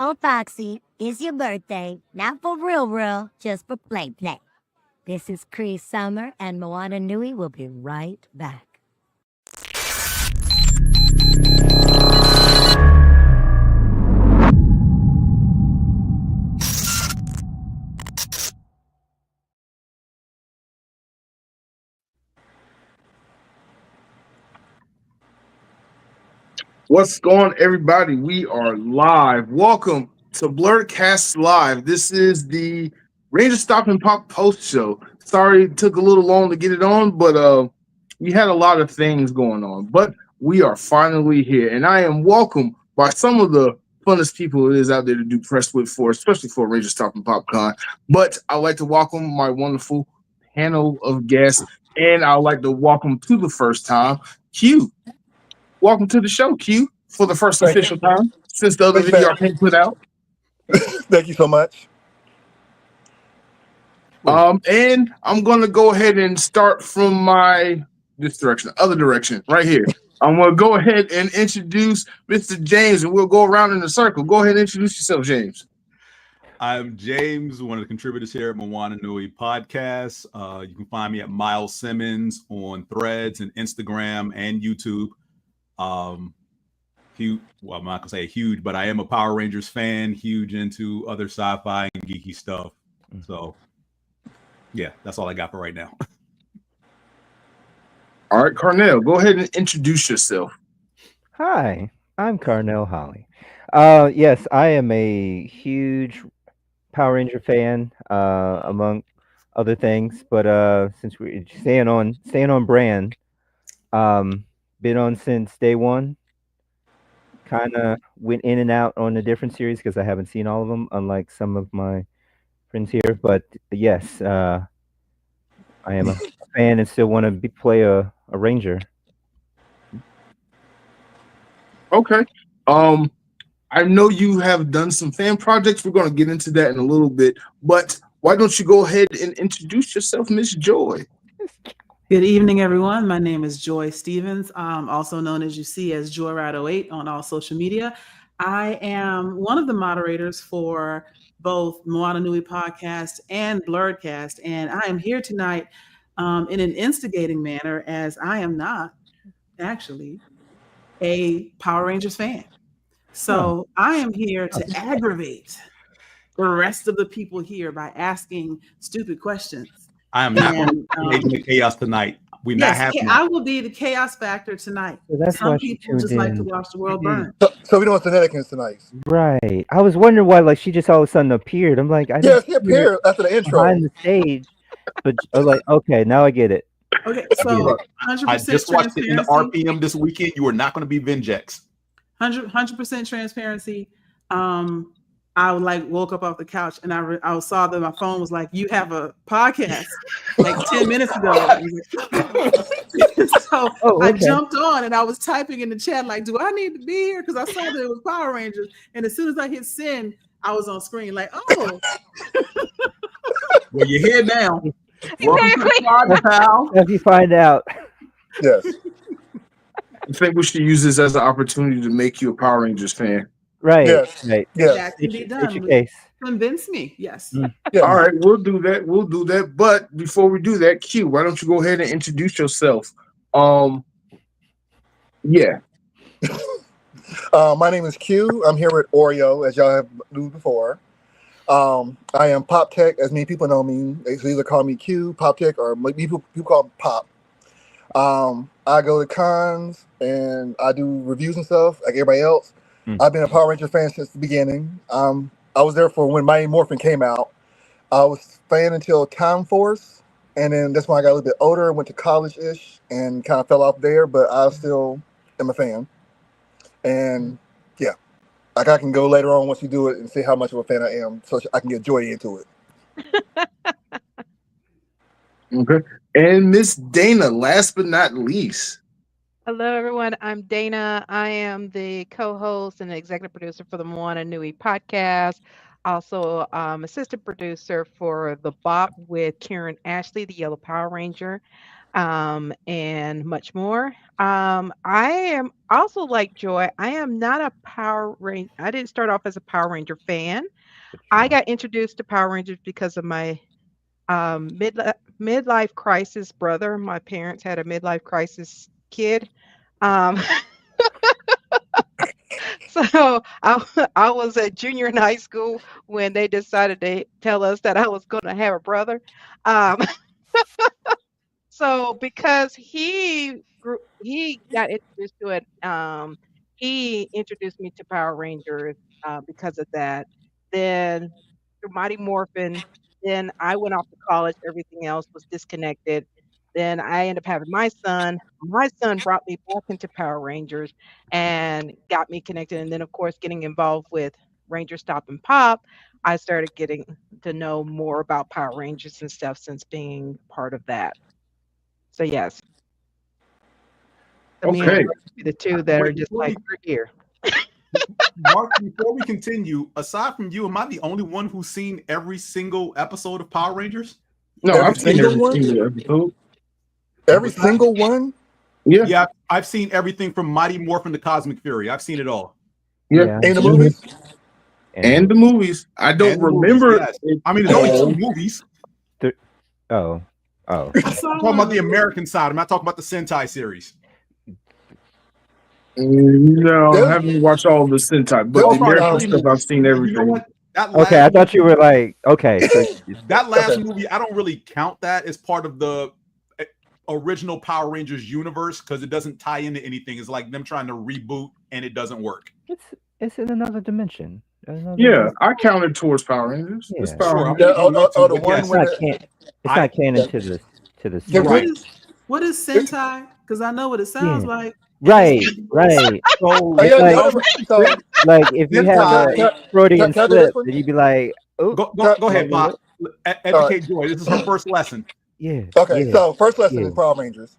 Oh, Foxy, it's your birthday. Not for real, just for play. This is Cree Summer, and Moana Nui will be right back. What's going on, everybody? We are live. Welcome to Blerdkast Live. This is the Rangerstop and Pop post show. Sorry it took a little long to get it on, but we had a lot of things going on. But we are finally here, and I am welcomed by some of the funnest people it is out there to do press with for, especially for Rangerstop and Popcorn. But I'd like to welcome my wonderful panel of guests, and I'd like to welcome to the first time Q. Welcome to the show, Q, for the first official time since the other video I can't put out. Thank you so much. And I'm gonna go ahead and start from this direction, the other direction, right here. I'm gonna go ahead and introduce Mr. James, and we'll go around in a circle. Go ahead and introduce yourself, James. I'm James, one of the contributors here at Moana Nui Podcast. You can find me at Miles Simmons on Threads and Instagram and YouTube. Huge, well, I'm not gonna say huge, but I am a Power Rangers fan, huge into other sci-fi and geeky stuff. So yeah, that's all I got for right now. All right, Carnell, go ahead and introduce yourself. Hi, I'm Carnell Holley. Yes, I am a huge Power Ranger fan, among other things. But since we're staying on brand, been on since day one. Kind of went in and out on the different series because I haven't seen all of them, unlike some of my friends here. But yes, I am a fan and still want to play a Ranger. Okay. I know you have done some fan projects. We're going to get into that in a little bit, but why don't you go ahead and introduce yourself, Miss Joy? Good evening, everyone. My name is Joy Stevens, also known as you see as Joyride08 on all social media. I am one of the moderators for both Moana Nui Podcast and Blerdkast, and I am here tonight in an instigating manner, as I am not actually a Power Rangers fan. So I am here to aggravate the rest of the people here by asking stupid questions. I am not going to create the chaos tonight. We're not having I will be the chaos factor tonight. So that's Some why people just like to watch the world burn. So we don't want Shenanigans tonight. Right. I was wondering why, like, she just all of a sudden appeared. I'm like, Yeah, she appeared after the intro. behind the stage, but I was like, okay, now I get it. Okay, so 100% I just watched it in the transparency. RPM this weekend. You are not going to be Vinjex. 100% transparency. I woke up off the couch and I saw that my phone was like, "You have a podcast," like 10 minutes ago. So I jumped on and I was typing in the chat like, "Do I need to be here?" Because I saw that it was Power Rangers, and as soon as I hit send, I was on screen like, "Oh." Well, you're here now. Welcome to the pod, pal. If you find out, Yes. I think we should use this as an opportunity to make you a Power Rangers fan. right? Yes. Right. Yes. That can be It's done. your case. Convince me. Yes. Yes. All right, we'll do that. But before we do that, Q, why don't you go ahead and introduce yourself? Yeah. My name is Q. I'm here with Oreo, as y'all have knew before. I am Pop Tech, as many people know me. They either call me Q, Pop Tech, or people call me Pop. I go to cons and I do reviews and stuff like everybody else. I've been a Power Ranger fan since the beginning. I was there for when Mighty Morphin came out. I was a fan until Time Force, and then that's when I got a little bit older, went to college-ish, and kind of fell off there, but I still am a fan. And yeah, like I can go later on once you do it and see how much of a fan I am, so I can get Joy into it. Okay. And Miss Dana, last but not least. Hello, everyone. I'm Dana. I am the co-host and executive producer for the Moana Nui Podcast. Also, assistant producer for The Bop with Karen Ashley, the Yellow Power Ranger. and much more. I am also like Joy. I am not a Power Ranger. I didn't start off as a Power Ranger fan. I got introduced to Power Rangers because of my midlife crisis brother. My parents had a midlife crisis kid. Um, so I was a junior in high school when they decided to tell us that I was going to have a brother. Um, so because he got introduced to it. He introduced me to Power Rangers because of that. Then through Mighty Morphin, then I went off to college. Everything else was disconnected. Then I ended up having my son. My son brought me back into Power Rangers and got me connected. And then, of course, getting involved with Rangerstop and Pop, I started getting to know more about Power Rangers and stuff since being part of that. So yes, so me and Okay. Mark would be the two that are Wait, just before like we're here. Mark, before we continue, aside from you, am I the only one who's seen every single episode of Power Rangers? No, Every I've seen single every one? single episode. Every What's that? single one? Yeah. Yeah, I've seen everything from Mighty Morphin to Cosmic Fury. I've seen it all. Yeah. In the movies? And the movies. I don't And the movies, remember. yes. I mean, there's only two movies. Oh. I I'm saw talking one about of the American side. I'm not talking about the Sentai series. No, I There's- haven't watched all of the Sentai, but there's the American one, stuff I've seen You know everything. what? That Okay, I last thought you were like, okay. So that last Okay. movie, I don't really count that as part of the original Power Rangers universe because it doesn't tie into anything. It's like them trying to reboot and it doesn't work. it's in another dimension. Yeah, I counted towards Power Rangers. It's Yeah. Power Sure, Rangers. Yeah, I'm gonna the but one yes, It's where not, the- not canon to the Yeah, story. right. what is Sentai? Because I know what it sounds Yeah. like. Right. So Oh, yeah, like- whatever. So, Like if you have Sentai. a Freudian Can I do this slip, one? then you'd be like, oh, go ahead, Pop. Educate Joy. This is her first lesson. yeah. okay, yeah. so first lesson Yeah. in Power Rangers.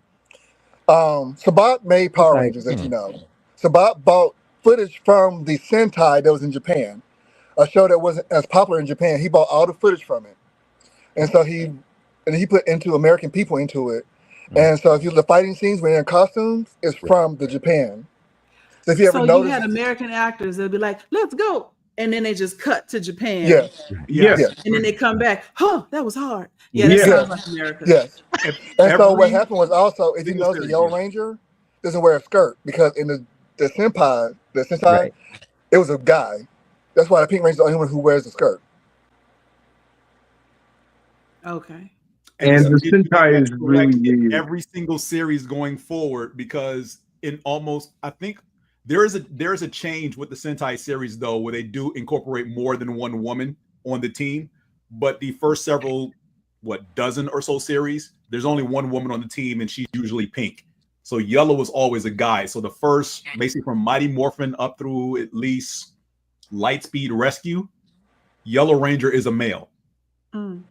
Sabat made Power Like, Rangers, as you know. Sabat bought footage from the Sentai that was in Japan, a show that wasn't as popular in Japan. He bought all the footage from it, and so he put into American people into it. And so if you the fighting scenes when they're in costumes, it's from the Japan. So if you ever So you notice, had American actors that'd be like, let's go. And then they just cut to Japan. yeah, Yes. Yeah. And then they come back. Huh, that was hard. Yeah, that Yeah. sounds like America. yes. If And so what every happened was also, if you single notice, the series, Yellow yeah. Ranger doesn't wear a skirt because in the Sentai, Right. it was a guy. That's why the Pink Ranger is the only one who wears a skirt. Okay. And the it's Sentai is correct really in weird. every single series going forward because in almost I think there is a change with the Sentai series though where they do incorporate more than one woman on the team, but the first several dozen or so series there's only one woman on the team and she's usually pink. So yellow was always a guy. So the first basically from Mighty Morphin up through at least Lightspeed Rescue, Yellow Ranger is a male.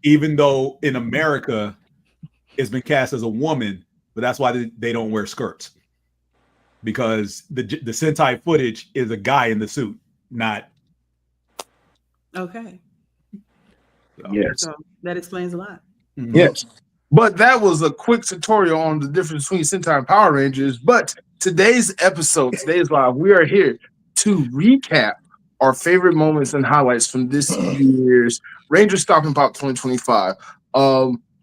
Even though in America it's been cast as a woman, but that's why they don't wear skirts because the Sentai footage is a guy in the suit, not. Okay. Yes. So that explains a lot. Yes. But that was a quick tutorial on the difference between Sentai and Power Rangers. But today's live, we are here to recap our favorite moments and highlights from this year's Rangerstop and Pop 2025.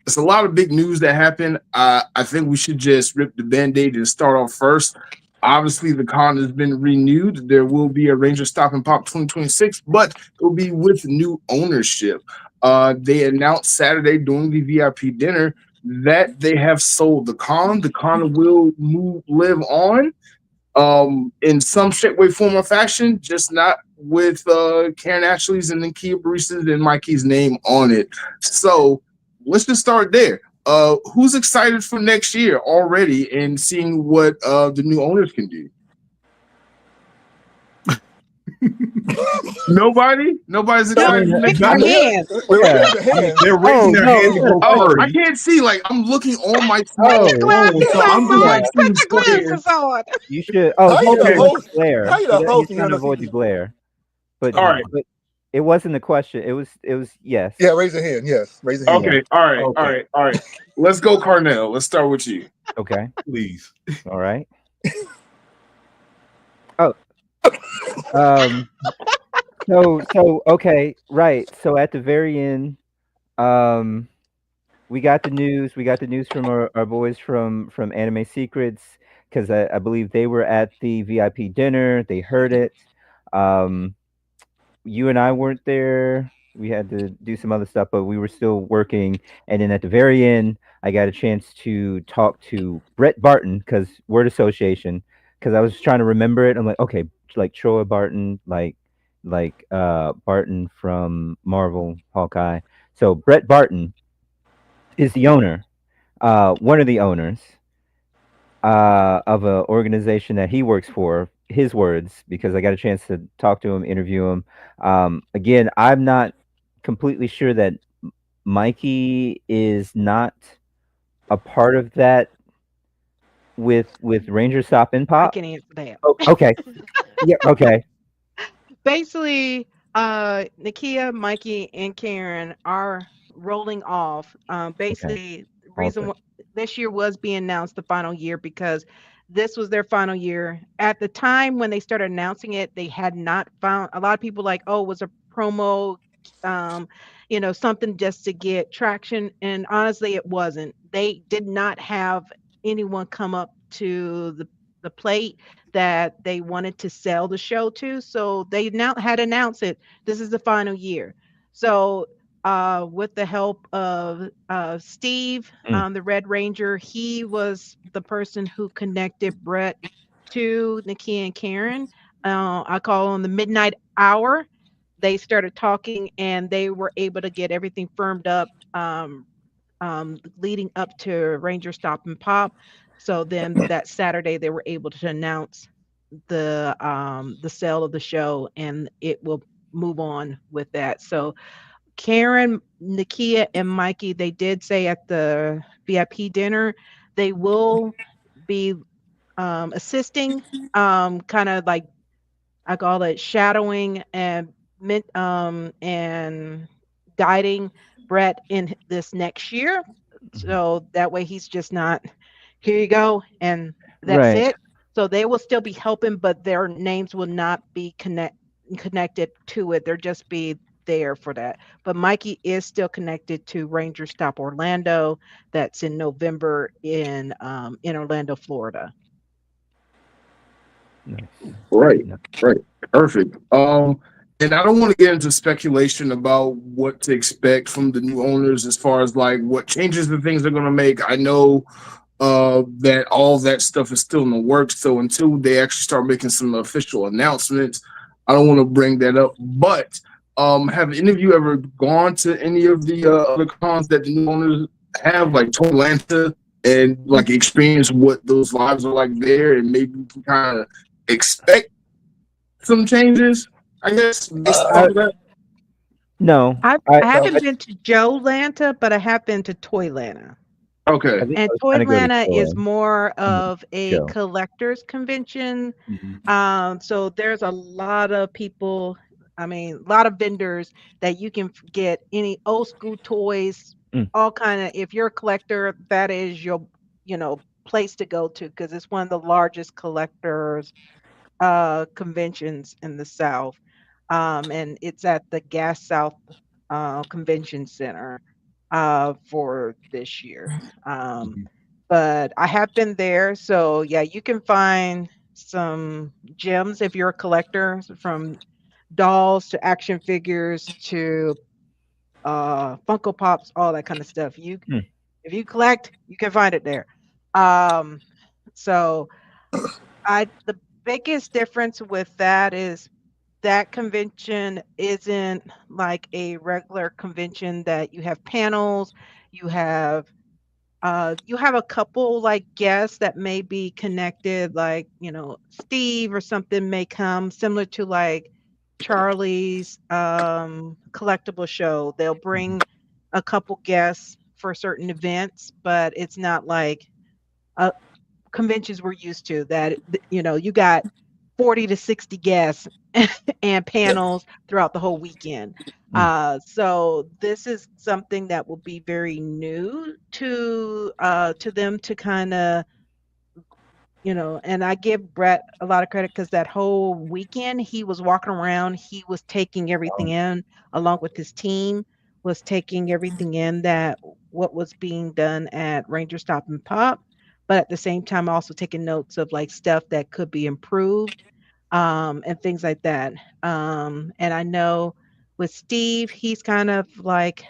It's a lot of big news that happened. I think we should just rip the Band-Aid and start off first. Obviously, the con has been renewed. There will be a Rangerstop and Pop 2026, but it will be with new ownership. They announced Saturday during the VIP dinner that they have sold the con. The con will live on in some shape, way, form, or fashion, just not with Karen Ashley's and then Kia Baristas and Mikey's name on it. So let's just start there. Who's excited for next year already and seeing what the new owners can do? Nobody's excited. No, for next raise year? your hand. They're raising their hand to go Oh, first. I can't see. Like I'm looking on my Glasses so on, I'm Mark. like Put seeing your squares. glasses on. You should. How Oh, you he's the trying to host? glare. How you the He's host and trying you to don't avoid see- the glare. But All right. It wasn't a question. It was yes. Yeah, raise your hand. Yes, raise your hand. Yeah. Okay, all right, all Okay. right, all right. Let's go, Carnell. Let's start with you. Okay. Please. All right. Oh. Um. So okay. Right. So at the very end, um, we got the news. We got the news from our boys from Anime Secrets because I believe they were at the VIP dinner. They heard it. Um, you and I weren't there. We had to do some other stuff, but we were still working. And then at the very end, I got a chance to talk to Brett Barton because word association. Because I was trying to remember it. I'm like, okay, like Troy Barton, like Barton from Marvel, Hawkeye. So Brett Barton is the owner, one of the owners of an organization that he works for. His words, because I got a chance to talk to him, interview him. Again, I'm not completely sure that Mikey is not a part of that with Rangerstop and I Pop. can answer that. Oh, okay. Yeah. Okay. Basically, Nakia, Mikey, and Karen are rolling off. Okay. Basically, reason Awesome. this year was being announced the final year because this was their final year. At the time when they started announcing it, they had not found a lot of people like, oh, it was a promo, um, something just to get traction. And honestly, it wasn't. They did not have anyone come up to the plate that they wanted to sell the show to. So they now had announced it. This is the final year. So with the help of Steve, Mm. the Red Ranger, he was the person who connected Brett to Nikki and Karen. I call them the midnight hour. They started talking and they were able to get everything firmed up leading up to Rangerstop and Pop. So then that Saturday they were able to announce the sale of the show and it will move on with that. So Karen, Nakia, and Mikey, they did say at the VIP dinner they will be assisting, kind of like I call it shadowing and and guiding Brett in this next year. Mhm. So that way he's just not here you go and that's Right. it. So they will still be helping, but their names will not be connected to it. They'll just be there for that. But Mikey is still connected to Ranger Stop Orlando. That's in November in Orlando, Florida. Nice. Right, Nice. right, perfect. And I don't want to get into speculation about what to expect from the new owners as far as like what changes and things they're going to make. I know that all that stuff is still in the works. So until they actually start making some official announcements, I don't want to bring that up. But have any of you ever gone to any of the other cons that the new owners have, like to Atlanta, and like experience what those lives are like there, and maybe you can kind of expect some changes, I guess, based Uh, off I, of that? no, I no, haven't been to Joe Lanta, but I have been to Toylanta. Okay. I think And I was trying to go to Toylanta is Troy. more Mhm. of a Joe. collector's convention. Mhm. So there's a lot of people, I mean, a lot of vendors that you can get any old school toys, Mm. all kind of, if you're a collector, that is your, place to go to because it's one of the largest collectors conventions in the South. And it's at the Gas South Convention Center for this year. Um, Mhm. but I have been there. So, yeah, you can find some gems if you're a collector from dolls to action figures to Funko Pops, all that kind of stuff. Mm. If you collect, you can find it there. Um, so the biggest difference with that is that convention isn't like a regular convention that you have panels, you have you have a couple like guests that may be connected, like Steve or something may come similar to like Charlie's collectible show. They'll Mhm. bring a couple guests for certain events, but it's not like uh, conventions we're used to that you got 40 to 60 guests and panels throughout the whole weekend. So this is something that will be very new to them to kind of, and I give Brett a lot of credit because that whole weekend he was walking around, he was taking everything in along with his team, was taking everything in that what was being done at Rangerstop and Pop, but at the same time also taking notes of like stuff that could be improved, and things like that. And I know with Steve, he's kind of like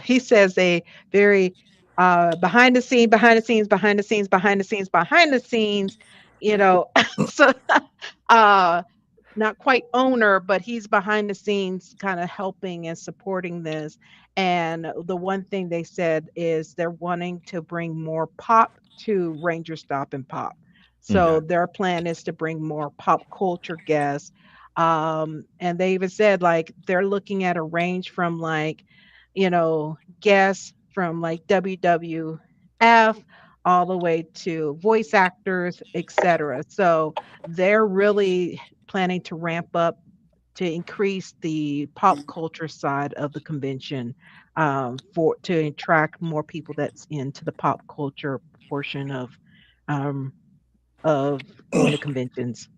he says a very behind the scene, behind the scenes, behind the scenes, behind the scenes, behind the scenes, you know. So uh not quite owner, but he's behind the scenes kind of helping and supporting this. And the one thing they said is they're wanting to bring more pop to Ranger Stop and Pop. So their plan is to bring more pop culture guests. And they even said like they're looking at a range from like, guests from like WWF all the way to voice actors, etc. So they're really planning to ramp up to increase the pop culture side of the convention, for to attract more people that's into the pop culture portion um, of going to conventions.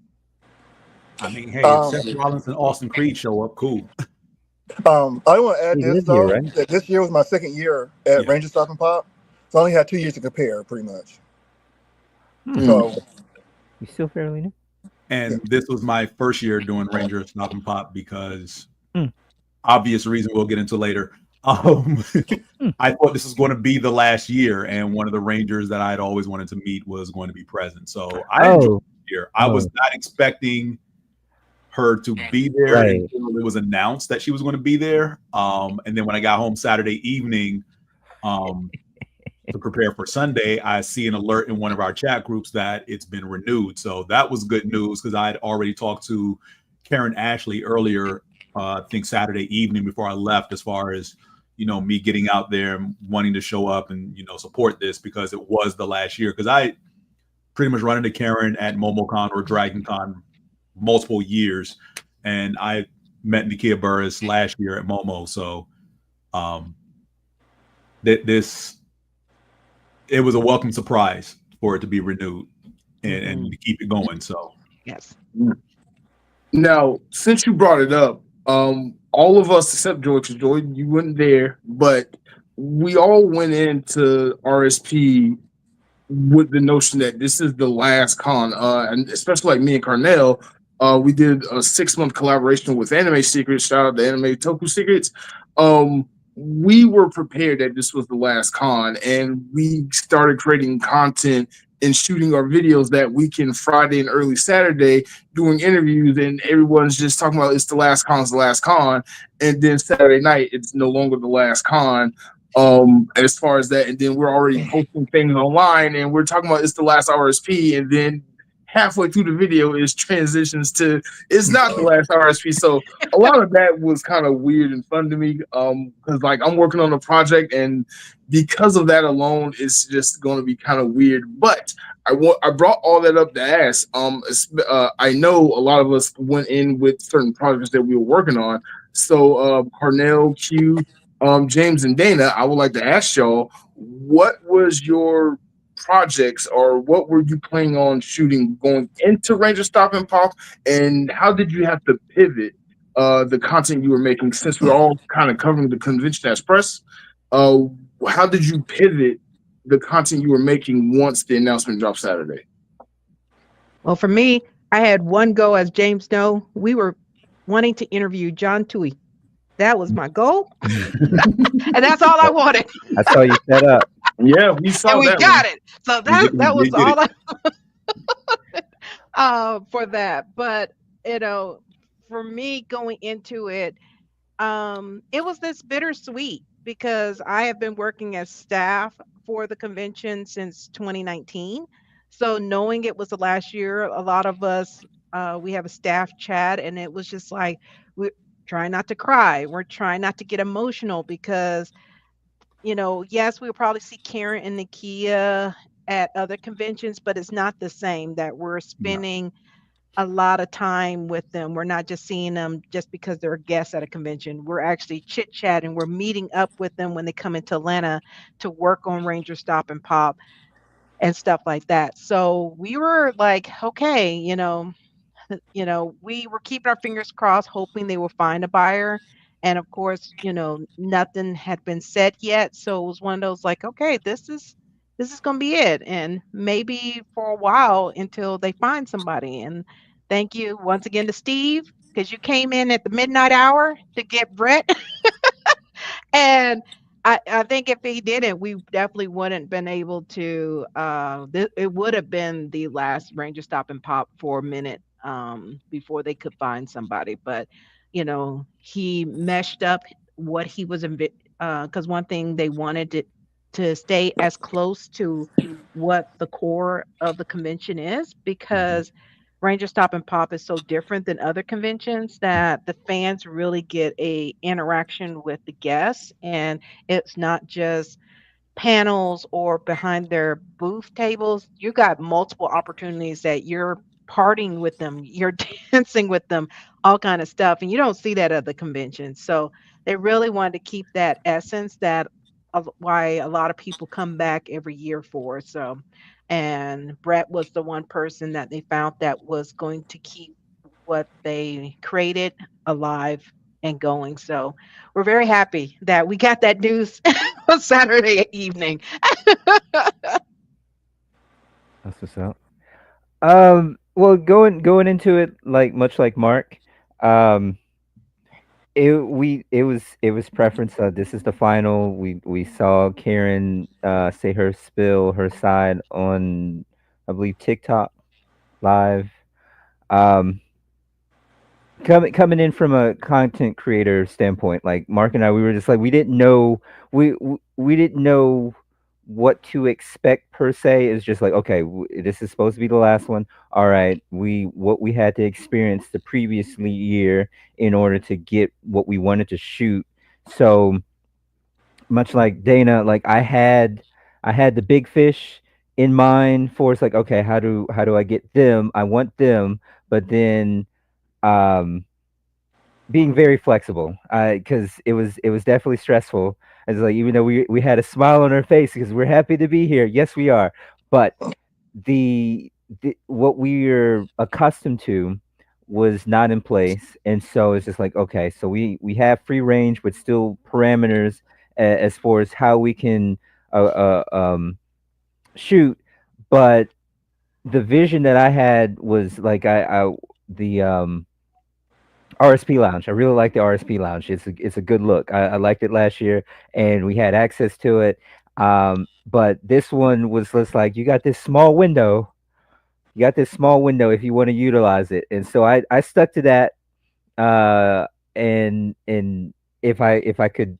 I mean, hey, if Seth Rollins and Austin Creed show up, cool. I want to add He this lives though. here, right? That this year was my second year at Yeah. Ranger Stop and Pop, so I only had 2 years to compare, pretty much. Hmm. So You still fairly new? And this was my first year doing Rangerstop and Pop because Mm. obvious reason we'll get into later. I thought this was going to be the last year, and one of the Rangers that I had always wanted to meet was going to be present. So I enjoyed the year. I was not expecting her to be there until it was announced that she was going to be there. And then when I got home Saturday evening to prepare for Sunday, I see an alert in one of our chat groups that it's been renewed. So that was good news because I had already talked to Karen Ashley earlier, I think Saturday evening before I left, as far as me getting out there and wanting to show up and support this because it was the last year. Because I pretty much run into Karen at MomoCon or DragonCon multiple years, and I met Nakia Burris last year at Momo. So it was a welcome surprise for it to be renewed and to keep it going. So yes. Now, since you brought it up, all of us except George, you weren't there, but we all went into RSP with the notion that this is the last con, and especially like me and Carnell, we did a 6-month collaboration with Anime Secrets. Shout out to Anime Toku Secrets. We were prepared that this was the last con, and we started creating content and shooting our videos that weekend, Friday and early Saturday, doing interviews, and everyone's just talking about it's the last con, it's the last con, and then Saturday night it's no longer the last con. As far as that, and then we're already posting things online, and we're talking about it's the last RSP, and then halfway through the video is transitions to it's not the last RSP. So a lot of that was kind of weird and fun to me, because like I'm working on a project, and because of that alone, it's just going to be kind of weird. But I brought all that up to ask. I know a lot of us went in with certain projects that we were working on. So Carnell, Q, James, and Dana, I would like to ask y'all, what was your projects or what were you planning on shooting going into Rangerstop and Pop, and how did you have to pivot the content you were making, since we're all kind of covering the convention as press? How did you pivot the content you were making once the announcement dropped Saturday? Well, for me, I had one go, as James know. We were wanting to interview John Tui. That was my goal. And that's all I wanted. That's all you set up. Yeah, we saw and we that got one. it. So that was did all I for that. But for me going into it, it was this bittersweet because I have been working as staff for the convention since 2019. So knowing it was the last year, a lot of us we have a staff chat, and it was just like we're trying not to cry. We're trying not to get emotional because yes, we'll probably see Karen and Nakia at other conventions, but it's not the same that we're spending a lot of time with them. We're not just seeing them just because they're guests at a convention. We're actually chit chatting. We're meeting up with them when they come into Atlanta to work on Ranger Stop and Pop and stuff like that. So we were like, okay, we were keeping our fingers crossed, hoping they will find a buyer. And of course, nothing had been said yet. So it was one of those like, okay, this is gonna be it. And maybe for a while until they find somebody. And thank you once again to Steve, because you came in at the midnight hour to get Brett. And I think if he didn't, we definitely wouldn't been able to. It would have been the last Ranger Stop and Pop for a minute before they could find somebody. But he meshed up what he was because one thing they wanted to stay as close to what the core of the convention is, Mhm. because Ranger Stop and Pop is so different than other conventions that the fans really get a interaction with the guests, and it's not just panels or behind their booth tables. You got multiple opportunities that you're partying with them, you're dancing with them, all kind of stuff, and you don't see that at the convention. So they really wanted to keep that essence that of why a lot of people come back every year for. So, and Brett was the one person that they found that was going to keep what they created alive and going. So we're very happy that we got that news on Saturday evening. That's what's up. Well, going into it like much like Mark, um, it was preference. This is the final. We saw Karen say her spill her side on, I believe, TikTok live. Um, coming in from a content creator standpoint, like Mark and I, we were just like we didn't know what to expect per se. It's just like, okay, this is supposed to be the last one. All right, what we had to experience the previously year in order to get what we wanted to shoot. So much like Dana, like I had the big fish in mind for, it's like, okay, how do I get them? I want them, but then um being very flexible, because it was definitely stressful. It's like, even though we had a smile on our face because we're happy to be here, yes we are, but the what we're accustomed to was not in place, and so it's just like, okay, so we have free range but still parameters, as far as how we can shoot. But the vision that I had was like, I the RSP Lounge. I really like the RSP Lounge. It's a good look. I liked it last year, and we had access to it. But this one was just like, you got this small window. You got this small window if you want to utilize it, and so I stuck to that. Uh, and if I could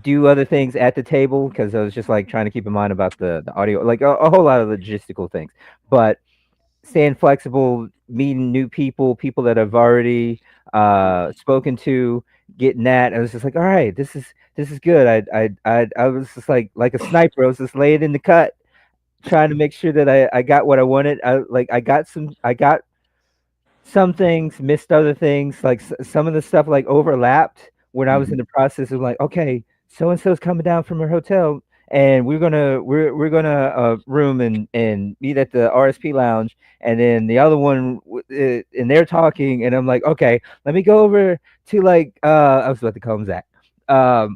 do other things at the table, because I was just like trying to keep in mind about the audio, like a whole lot of logistical things, but staying flexible, meeting new people, people that I've already spoken to, getting that. I was just like, all right, this is good. I was just like a sniper. I was just laying in the cut, trying to make sure that I got what I wanted. I got some things, missed other things. Like some of the stuff like overlapped when I was in the process of like, okay, so and so's coming down from her hotel, and we're gonna room and meet at the RSP lounge, and then the other one and they're talking, and I'm like, okay, let me go over to like I was about to call him Zach.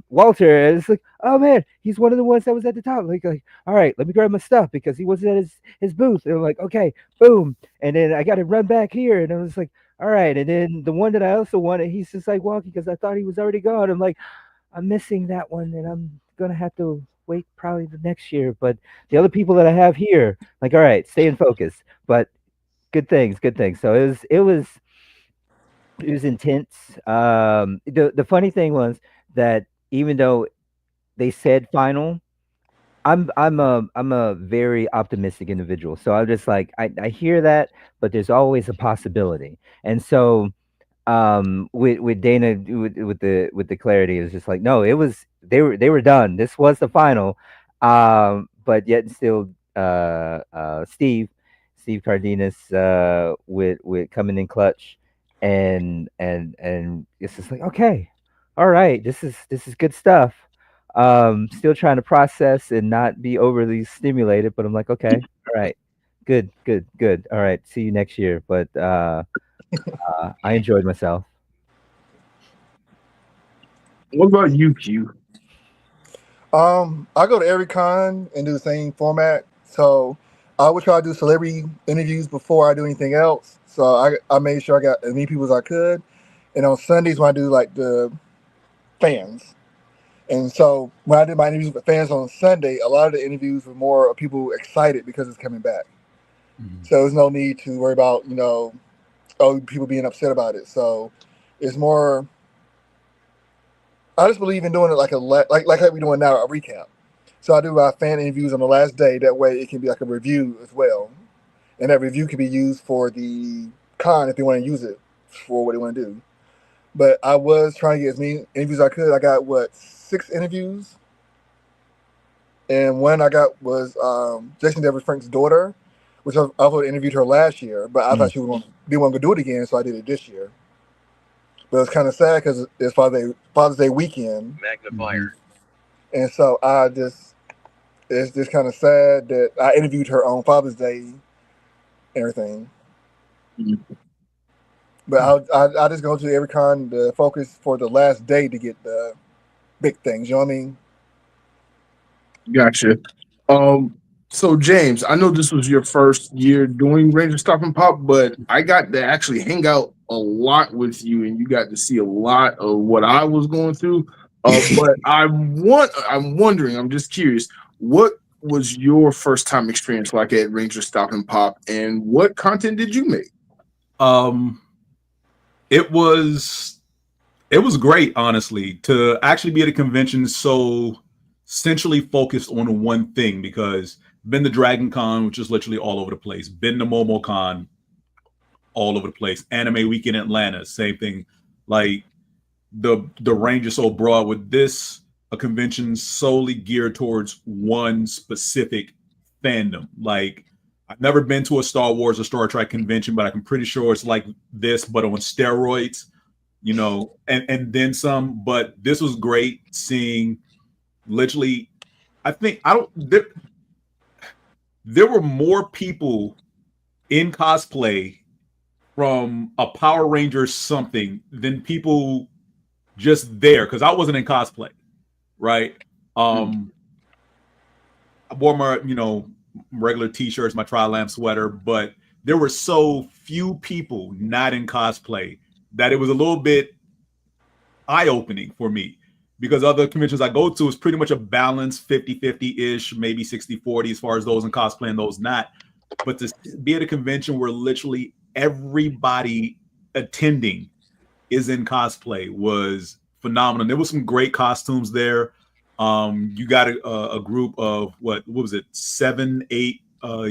Walter, and it's like, oh man, he's one of the ones that was at the top. Like, all right, let me grab my stuff because he wasn't at his booth. And I'm like, okay, boom, and then I got to run back here, and I was like, all right. And then the one that I also wanted, he's just like walking because I thought he was already gone. I'm like, I'm missing that one, and I'm gonna have to wait probably the next year. But the other people that I have here, like, all right, stay in focus. But good things, good things. So it was intense. The funny thing was that even though they said final, I'm a very optimistic individual. So I'm just like, I hear that, but there's always a possibility. And so with Dana, with the clarity, it's just like, no, it was, they were done. This was the final. But yet still, Steve Steve Cardenas with coming in clutch, and it's just like, okay, all right, this is good stuff. Still trying to process and not be overly stimulated, but I'm like, okay, all right, good, good, good. All right, see you next year. But I enjoyed myself. What about you, Q? I go to every con and do the same format. So I would try to do celebrity interviews before I do anything else. So I made sure I got as many people as I could. And on Sundays when I do like the fans. And so when I did my interviews with fans on Sunday, a lot of the interviews were more of people excited because it's coming back. So there's no need to worry about, people being upset about it. So it's more, I just believe in doing it like like we're doing now, a recap. So I do my fan interviews on the last day. That way it can be like a review as well. And that review can be used for the con if they want to use it for what they want to do. But I was trying to get as many interviews as I could. I got, 6 interviews? And one I got was Jason Dever Frank's daughter, which I've interviewed her last year, but I thought she didn't want to do it again, so I did it this year. But it's kind of sad because it's Father's Day weekend. Magnifier. And so it's just kind of sad that I interviewed her on Father's Day and everything. But I just go to every con to focus for the last day to get the big things. You know what I mean? Gotcha. So James, I know this was your first year doing Rangerstop and Pop, but I got to actually hang out a lot with you, and you got to see a lot of what I was going through. But I'm wondering, I'm just curious, what was your first time experience like at Rangerstop and Pop, and what content did you make? It was great, honestly, to actually be at a convention so centrally focused on one thing, because been to Dragon Con, which is literally all over the place, been to MomoCon, all over the place, Anime Week in Atlanta, same thing. Like the range is so broad. With this, a convention solely geared towards one specific fandom. Like, I've never been to a Star Wars or Star Trek convention, but I'm pretty sure it's like this, but on steroids, and then some. But this was great seeing literally, there were more people in cosplay from a Power Ranger something than people just there, because I wasn't in cosplay, right? I wore my, regular t-shirts, my Tri-Lamp sweater, but there were so few people not in cosplay that it was a little bit eye-opening for me, because other conventions I go to is pretty much a balance 50-50-ish, maybe 60-40 as far as those in cosplay and those not. But to be at a convention where literally everybody attending is in cosplay was phenomenal. There was some great costumes there. You got a group of what was it, 7-8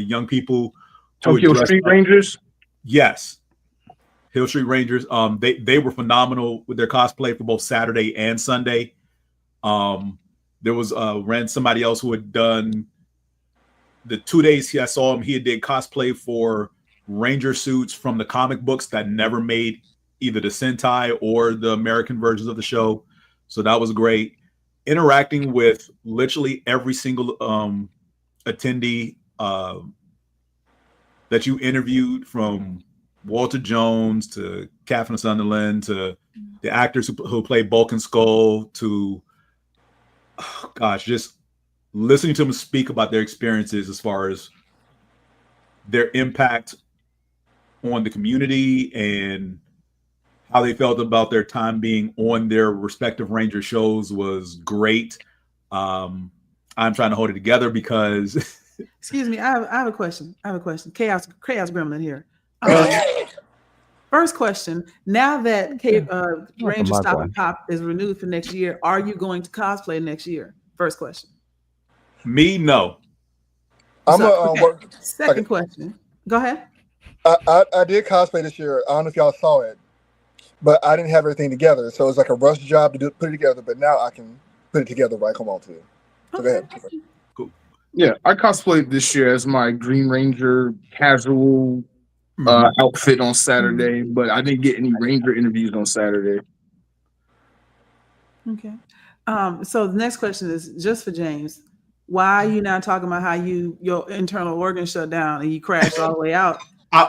young people. Tokyo Street Rangers? Yes. Hill Street Rangers. They were phenomenal with their cosplay for both Saturday and Sunday. There was somebody else who had done the 2 days I saw him. He did cosplay for Ranger suits from the comic books that never made either the Sentai or the American versions of the show. So that was great. Interacting with literally every single attendee that you interviewed, from Walter Jones to Catherine Sunderland to the actors who played Bulk and Skull to, just listening to them speak about their experiences as far as their impact on the community and how they felt about their time being on their respective Ranger shows was great. I'm trying to hold it together because excuse me, I have a question. Chaos Gremlin here. First question: now that Rangerstop and Pop is renewed for next year, are you going to cosplay next year? First question. Me, no. Second question. Go ahead. I did cosplay this year. I don't know if y'all saw it, but I didn't have everything together, so it's like a rush job to put it together. But now I can put it together right. Come on, too. So go ahead. Cool. Yeah, I cosplayed this year as my Green Ranger casual outfit on Saturday, but I didn't get any Ranger interviews on Saturday. Okay. So the next question is just for James. Why are you now talking about how your internal organ shut down and you crashed all the way out? Right.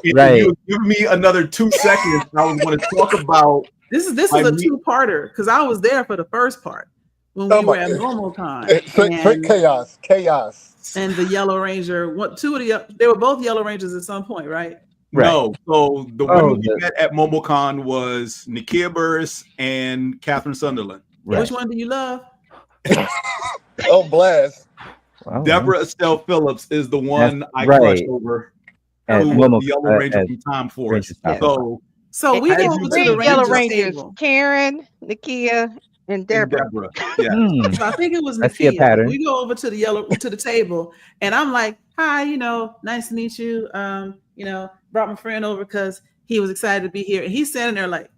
If you give me another 2 seconds, I was going to talk about this is a two-parter because I was there for the first part when we were at normal time. Chaos. And the Yellow Ranger, they were both Yellow Rangers at some point, right? No. So the women we met at MomoCon was Nakia Burris and Catherine Sunderland. Right. Which one do you love? Oh, blast. Wow. Deborah Estelle Phillips is the one I crushed over. Who was the Yellow Ranger from Time Force. So we go over to the Yellow Rangers table. Karen, Nakia, and Deborah. Yeah. So I think it was Nakia. I see a pattern. We go over to the table, and I'm like, "Hi, nice to meet you. Brought my friend over because he was excited to be here, and he's standing there like."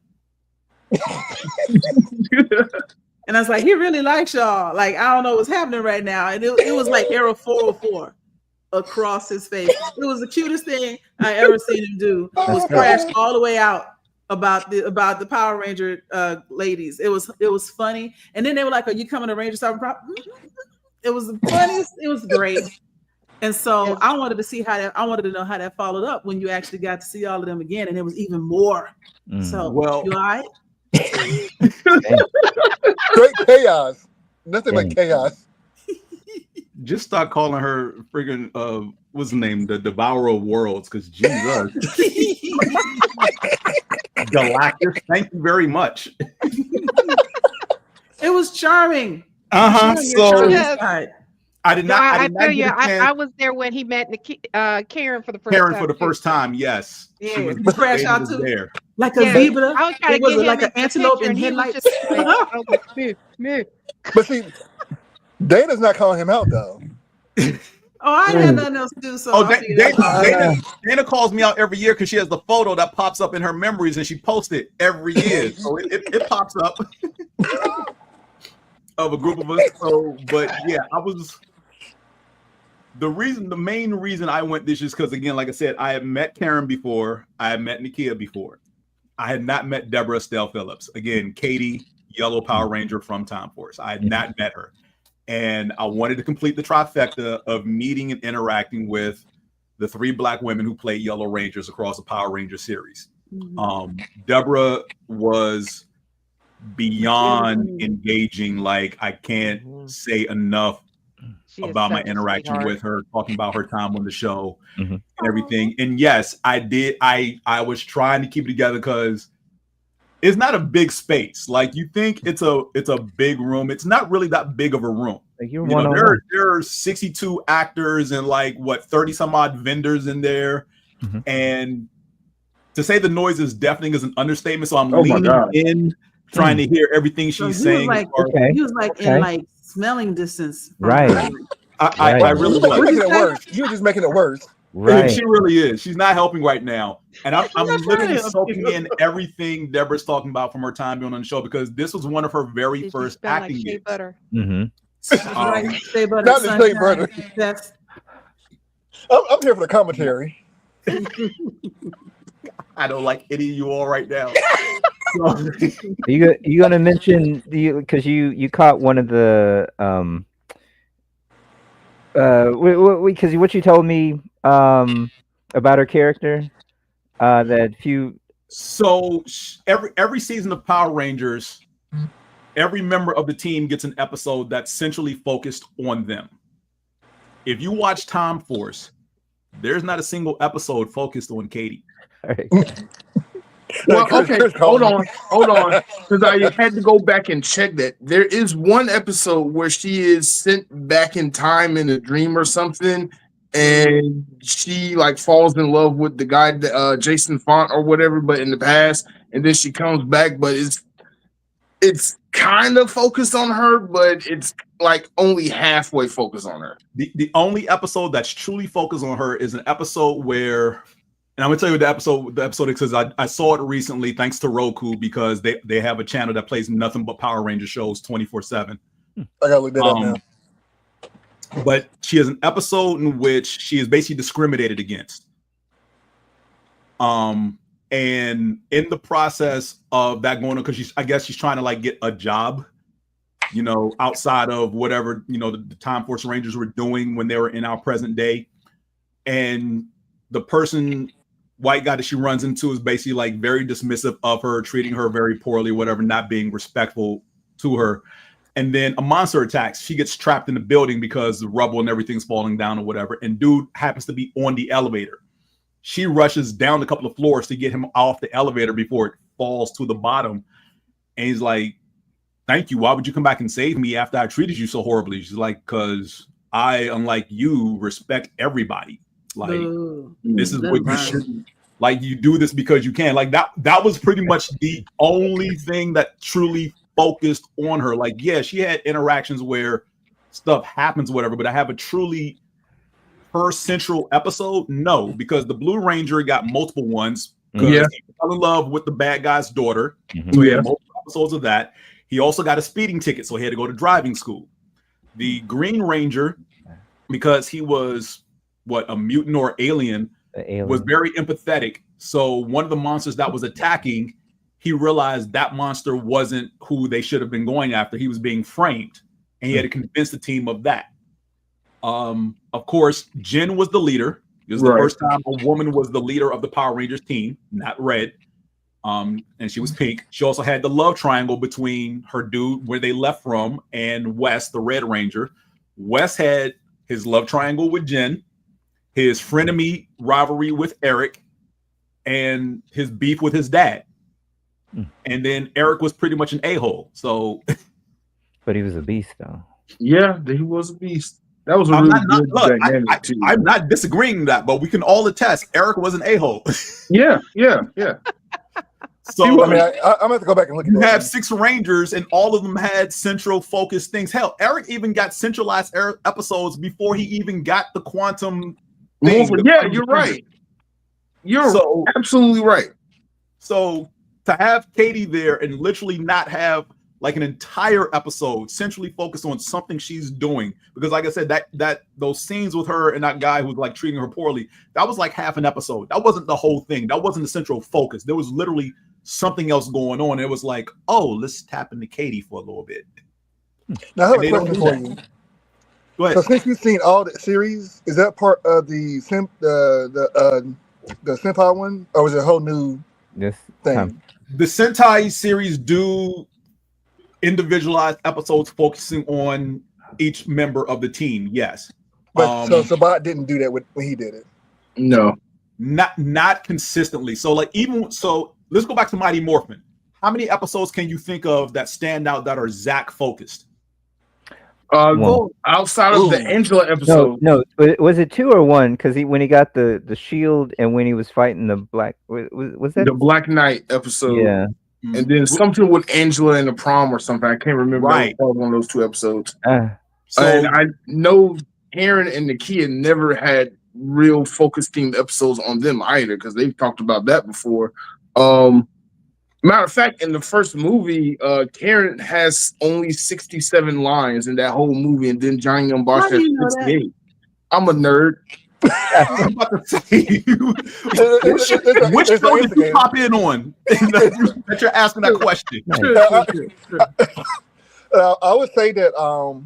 And I was like, he really likes y'all. Like, I don't know what's happening right now. And it was like Arrow 404 across his face. It was the cutest thing I ever seen him do. Was crash all the way out about the Power Ranger ladies. It was funny. And then they were like, "Are you coming to Rangerstop and Pop?" It was the funniest. It was great. And so I wanted to know how that followed up when you actually got to see all of them again, and it was even more. So you all right? Great chaos. Nothing but chaos. Just start calling her friggin' what's the name? The Devourer of Worlds, because Jesus. Galactus, thank you very much. It was charming. So I did not. I tell you, I was there when he met Karen for the first time. Karen for the first time, yes. Yeah, she was crash out too. There. Like a zebra. I was trying to get him like an antelope in headlights. But see, Dana's not calling him out though. I had nothing else to do. So Dana calls me out every year because she has the photo that pops up in her memories, and she posts it every year. So it pops up of a group of us. So, but yeah, I was. The main reason I went this is because, again, like I said, I had met Karen before. I had met Nakia before. I had not met Deborah Estelle Phillips. Again, Katie, Yellow Power Ranger from Time Force. I had not met her. And I wanted to complete the trifecta of meeting and interacting with the 3 Black women who played Yellow Rangers across the Power Ranger series. Deborah was beyond engaging. Like, I can't say enough about my interaction with her, talking about her time on the show and everything. And yes, I did. I was trying to keep it together because it's not a big space. Like, you think it's a big room. It's not really that big of a room. Like there are 62 actors and 30 some odd vendors in there. And to say the noise is deafening is an understatement. So I'm leaning in, trying to hear everything she's saying. He was in smelling distance. Right. I really was. You're making it worse. You're just making it worse. Right. She really is. She's not helping right now. And I'm literally soaking in everything Deborah's talking about from her time being on the show, because this was one of her very first acting gigs. Butter. Shea butter. Not the shea butter. I'm here for the commentary. I don't like any of you all right now. You gonna mention because you caught one of the because what you told me about her character So every season of Power Rangers, every member of the team gets an episode that's centrally focused on them. If you watch Time Force, there's not a single episode focused on Katie. Right. Well, okay, hold on, because I had to go back and check that. There is one episode where she is sent back in time in a dream or something, and she falls in love with the guy, Jason Font or whatever, but in the past, and then she comes back, but it's kind of focused on her, but it's only halfway focused on her. The only episode that's truly focused on her is an episode where. And I'm gonna tell you the episode because I saw it recently thanks to Roku, because they have a channel that plays nothing but Power Ranger shows 24/7 I gotta look that up now. But she has an episode in which she is basically discriminated against. And in the process of that going on, because I guess she's trying to like get a job, you know, outside of whatever, you know, the Time Force Rangers were doing when they were in our present day. And the white guy that she runs into is basically like very dismissive of her, treating her very poorly, whatever, not being respectful to her. And then a monster attacks. She gets trapped in the building because the rubble and everything's falling down or whatever. And dude happens to be on the elevator. She rushes down a couple of floors to get him off the elevator before it falls to the bottom. And he's like, thank you. Why would you come back and save me after I treated you so horribly? She's like, because I, unlike you, respect everybody. Like, this is what you should, like, you do this because you can. Like, that was pretty much the only thing that truly focused on her. Like, yeah, she had interactions where stuff happens, whatever, but I have a truly her central episode. No, because the Blue Ranger got multiple ones. He fell in love with the bad guy's daughter. So he had multiple episodes of that. He also got a speeding ticket, so he had to go to driving school. The Green Ranger, because he was a mutant or alien, was very empathetic. So one of the monsters that was attacking, he realized that monster wasn't who they should have been going after. He was being framed, and he had to convince the team of that. Of course, Jen was the leader. It was the first time a woman was the leader of the Power Rangers team, not red. And she was pink. She also had the love triangle between her dude, where they left from, and Wes, the Red Ranger. Wes had his love triangle with Jen, his frenemy rivalry with Eric, and his beef with his dad. And then Eric was pretty much an a-hole. So, but he was a beast, though. Yeah, he was a beast. That was a really good dynamic too. I'm not disagreeing that, but we can all attest Eric was an a-hole. Yeah. So I mean, I'm gonna have to go back and look at that. You have 6 Rangers, and all of them had central focused things. Hell, Eric even got centralized episodes before he even got the quantum thing. Yeah, you're right. You're absolutely right. So to have Katie there and literally not have like an entire episode centrally focused on something she's doing, because like I said, that those scenes with her and that guy who's like treating her poorly, that was like half an episode. That wasn't the whole thing. That wasn't the central focus. There was literally something else going on. It was like, oh, let's tap into Katie for a little bit. Now I have a question for you. Go ahead. So since you've seen all the series, is that part of the Senpai one, or was it a whole new thing? The Sentai series do individualized episodes focusing on each member of the team. Yes, but so Sabat didn't do that when he did it. No, not consistently. So like let's go back to Mighty Morphin. How many episodes can you think of that stand out that are Zach focused? Outside of the Angela episode. No, was it 2 or 1? Because when he got the shield and when he was fighting the black, was that the Black Knight episode? Yeah. And then something with Angela in the prom or something. I can't remember. Right. One of those 2 episodes. So and I know Aaron and Nakia never had real focus themed episodes on them either, because they've talked about that before. Matter of fact, in the first movie, Karen has only 67 lines in that whole movie, and then Johnny Young Bosch has 68. I'm a nerd. I'm about to say, which show did you pop in on that you're asking that question? I would say that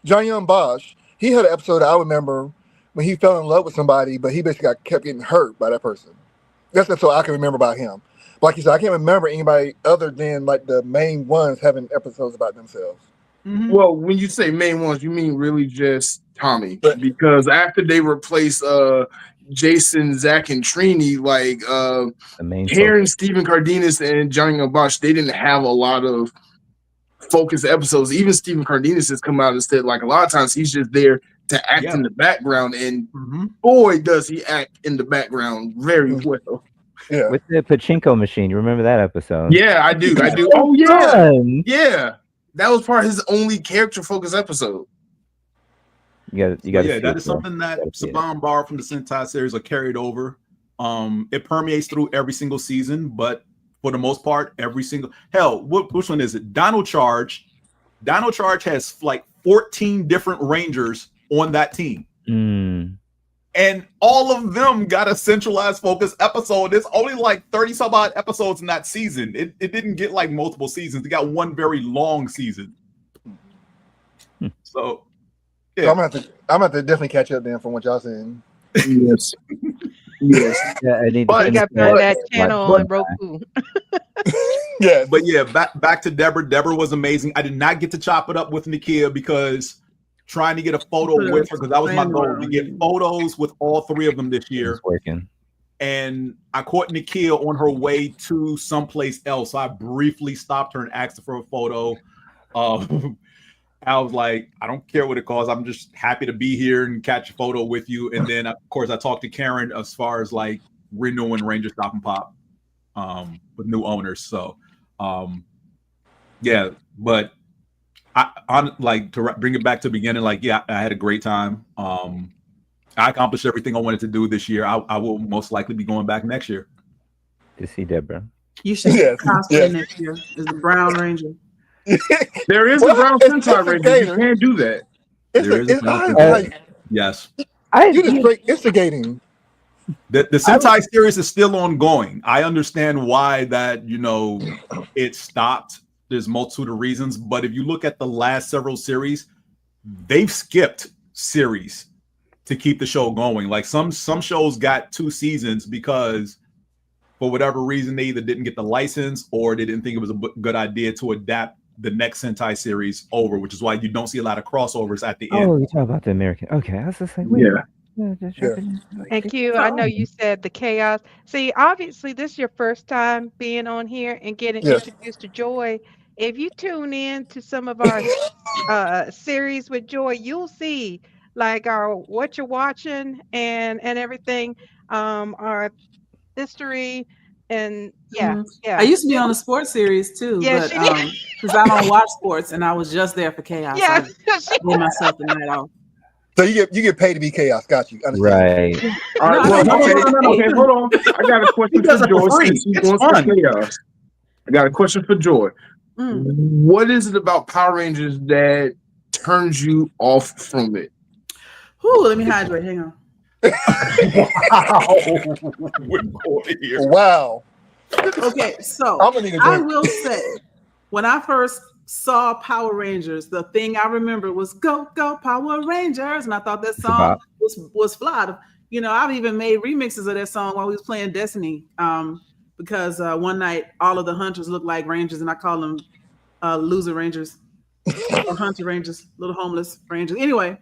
John Young Bosch, he had an episode I remember when he fell in love with somebody, but he basically kept getting hurt by that person. That's what I can remember about him. But like you said, I can't remember anybody other than like the main ones having episodes about themselves. Mm-hmm. Well, when you say main ones, you mean really just Tommy, because after they replace Jason, Zach, and Trini, like Karen, Stephen Cardenas, and Johnny Bosch, they didn't have a lot of focused episodes. Even Stephen Cardenas has come out and said, like, a lot of times he's just there to act in the background, and boy, does he act in the background very well. Yeah, with the pachinko machine. You remember that episode? Yeah, I do. Oh yeah, yeah. That was part of his only character focused episode. You got. Yeah, that is something that Saban borrowed from the Sentai series or carried over. It permeates through every single season, but for the most part, every single which one is it? Dino Charge Dino Charge has like 14 different Rangers on that team. And all of them got a centralized focus episode. There's only like 30 some odd episodes in that season. It didn't get like multiple seasons. It got one very long season. So, yeah. So I'm gonna have to definitely catch up then from what y'all saying. Yes. Yes. Yeah, I need You got that channel on But- Roku. Yes. But yeah, back to Deborah. Deborah was amazing. I did not get to chop it up with Nakia because trying to get a photo with her, because that was my goal, to get photos with all three of them this year. It's working. And I caught Nakia on her way to someplace else. So I briefly stopped her and asked her for a photo. I was like, I don't care what it costs. I'm just happy to be here and catch a photo with you. And then, of course, I talked to Karen as far as like renewing Rangerstop and Pop with new owners. So, yeah, but on like to bring it back to the beginning, like, yeah, I had a great time. I accomplished everything I wanted to do this year. I will most likely be going back next year To see Deborah. You should Yes, cosplay yes. next year as the Brown Ranger. There is Well, a Brown it's Sentai Ranger. You can't do that. There is a It's Brown like, Yes. you just straight instigating. The Sentai series is still ongoing. I understand why that, it stopped. There's multitude of reasons, but if you look at the last several series, they've skipped series to keep the show going. Like some shows got 2 seasons because for whatever reason they either didn't get the license or they didn't think it was a good idea to adapt the next Sentai series over, which is why you don't see a lot of crossovers at the end. Oh, you talk about the American. Okay, I was just like, wait. Yeah. And Q, I know you said the chaos. See, obviously, this is your first time being on here and getting Yes. introduced to Joy. If you tune in to some of our series with Joy, you'll see like our what you're watching and everything, our history, and yeah. I used to be on the sports series too, Yeah, but she did. because I don't watch sports and I was just there for chaos. Yeah, I gave myself the night off. So you get paid to be chaos. Got you. Understand. Right. All right. No, Well, okay, hold on. I got a question does for it for Joy. free. Since she's It's going for fun. chaos. I got a question for Joy. What is it about Power Rangers that turns you off from it? Whew, let me hydrate. Hang on. Wow. Okay, so I'm gonna need a I drink. will say, when I first saw Power Rangers, the thing I remember was "Go Go Power Rangers," and I thought that song was fly. I've even made remixes of that song while we was playing Destiny, because one night all of the hunters looked like Rangers, and I call them loser Rangers or hunter Rangers, little homeless Rangers. Anyway,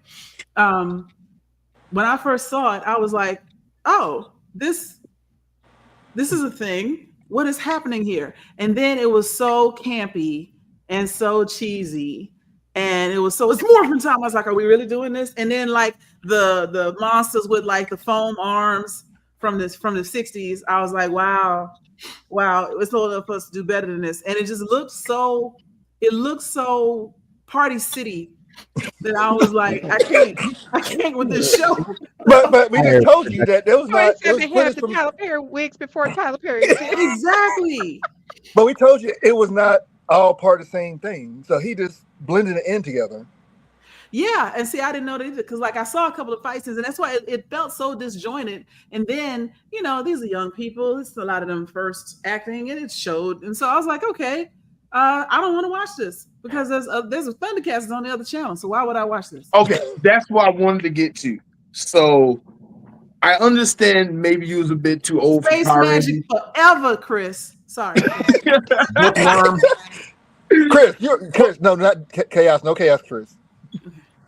when I first saw it, I was like, "Oh, this is a thing. What is happening here?" And then it was so campy and so cheesy, and it's Morphin time. I was like, "Are we really doing this?" And then like the monsters with like the foam arms from the 60s, I was like, "Wow, it's old enough for us to do better than this." And it just looked so Party City that I was like, I can't with this show. But we just told you that there was Joy not. said It they was had the from, Tyler Perry wigs before Tyler Perry. Exactly. but we told you it was not all part of the same thing. So he just blended it in together. Yeah, and see, I didn't know that either because, like, I saw a couple of fight scenes, and that's why it felt so disjointed. And then, these are young people; it's a lot of them first acting, and it showed. And so I was like, okay, I don't want to watch this because there's a Thundercats on the other channel. So why would I watch this? Okay, that's what I wanted to get to. So I understand maybe you was a bit too old Space for Power Magic Rangers. forever, Chris. Sorry. Bookworm. Chris, no, not chaos, no chaos, Chris.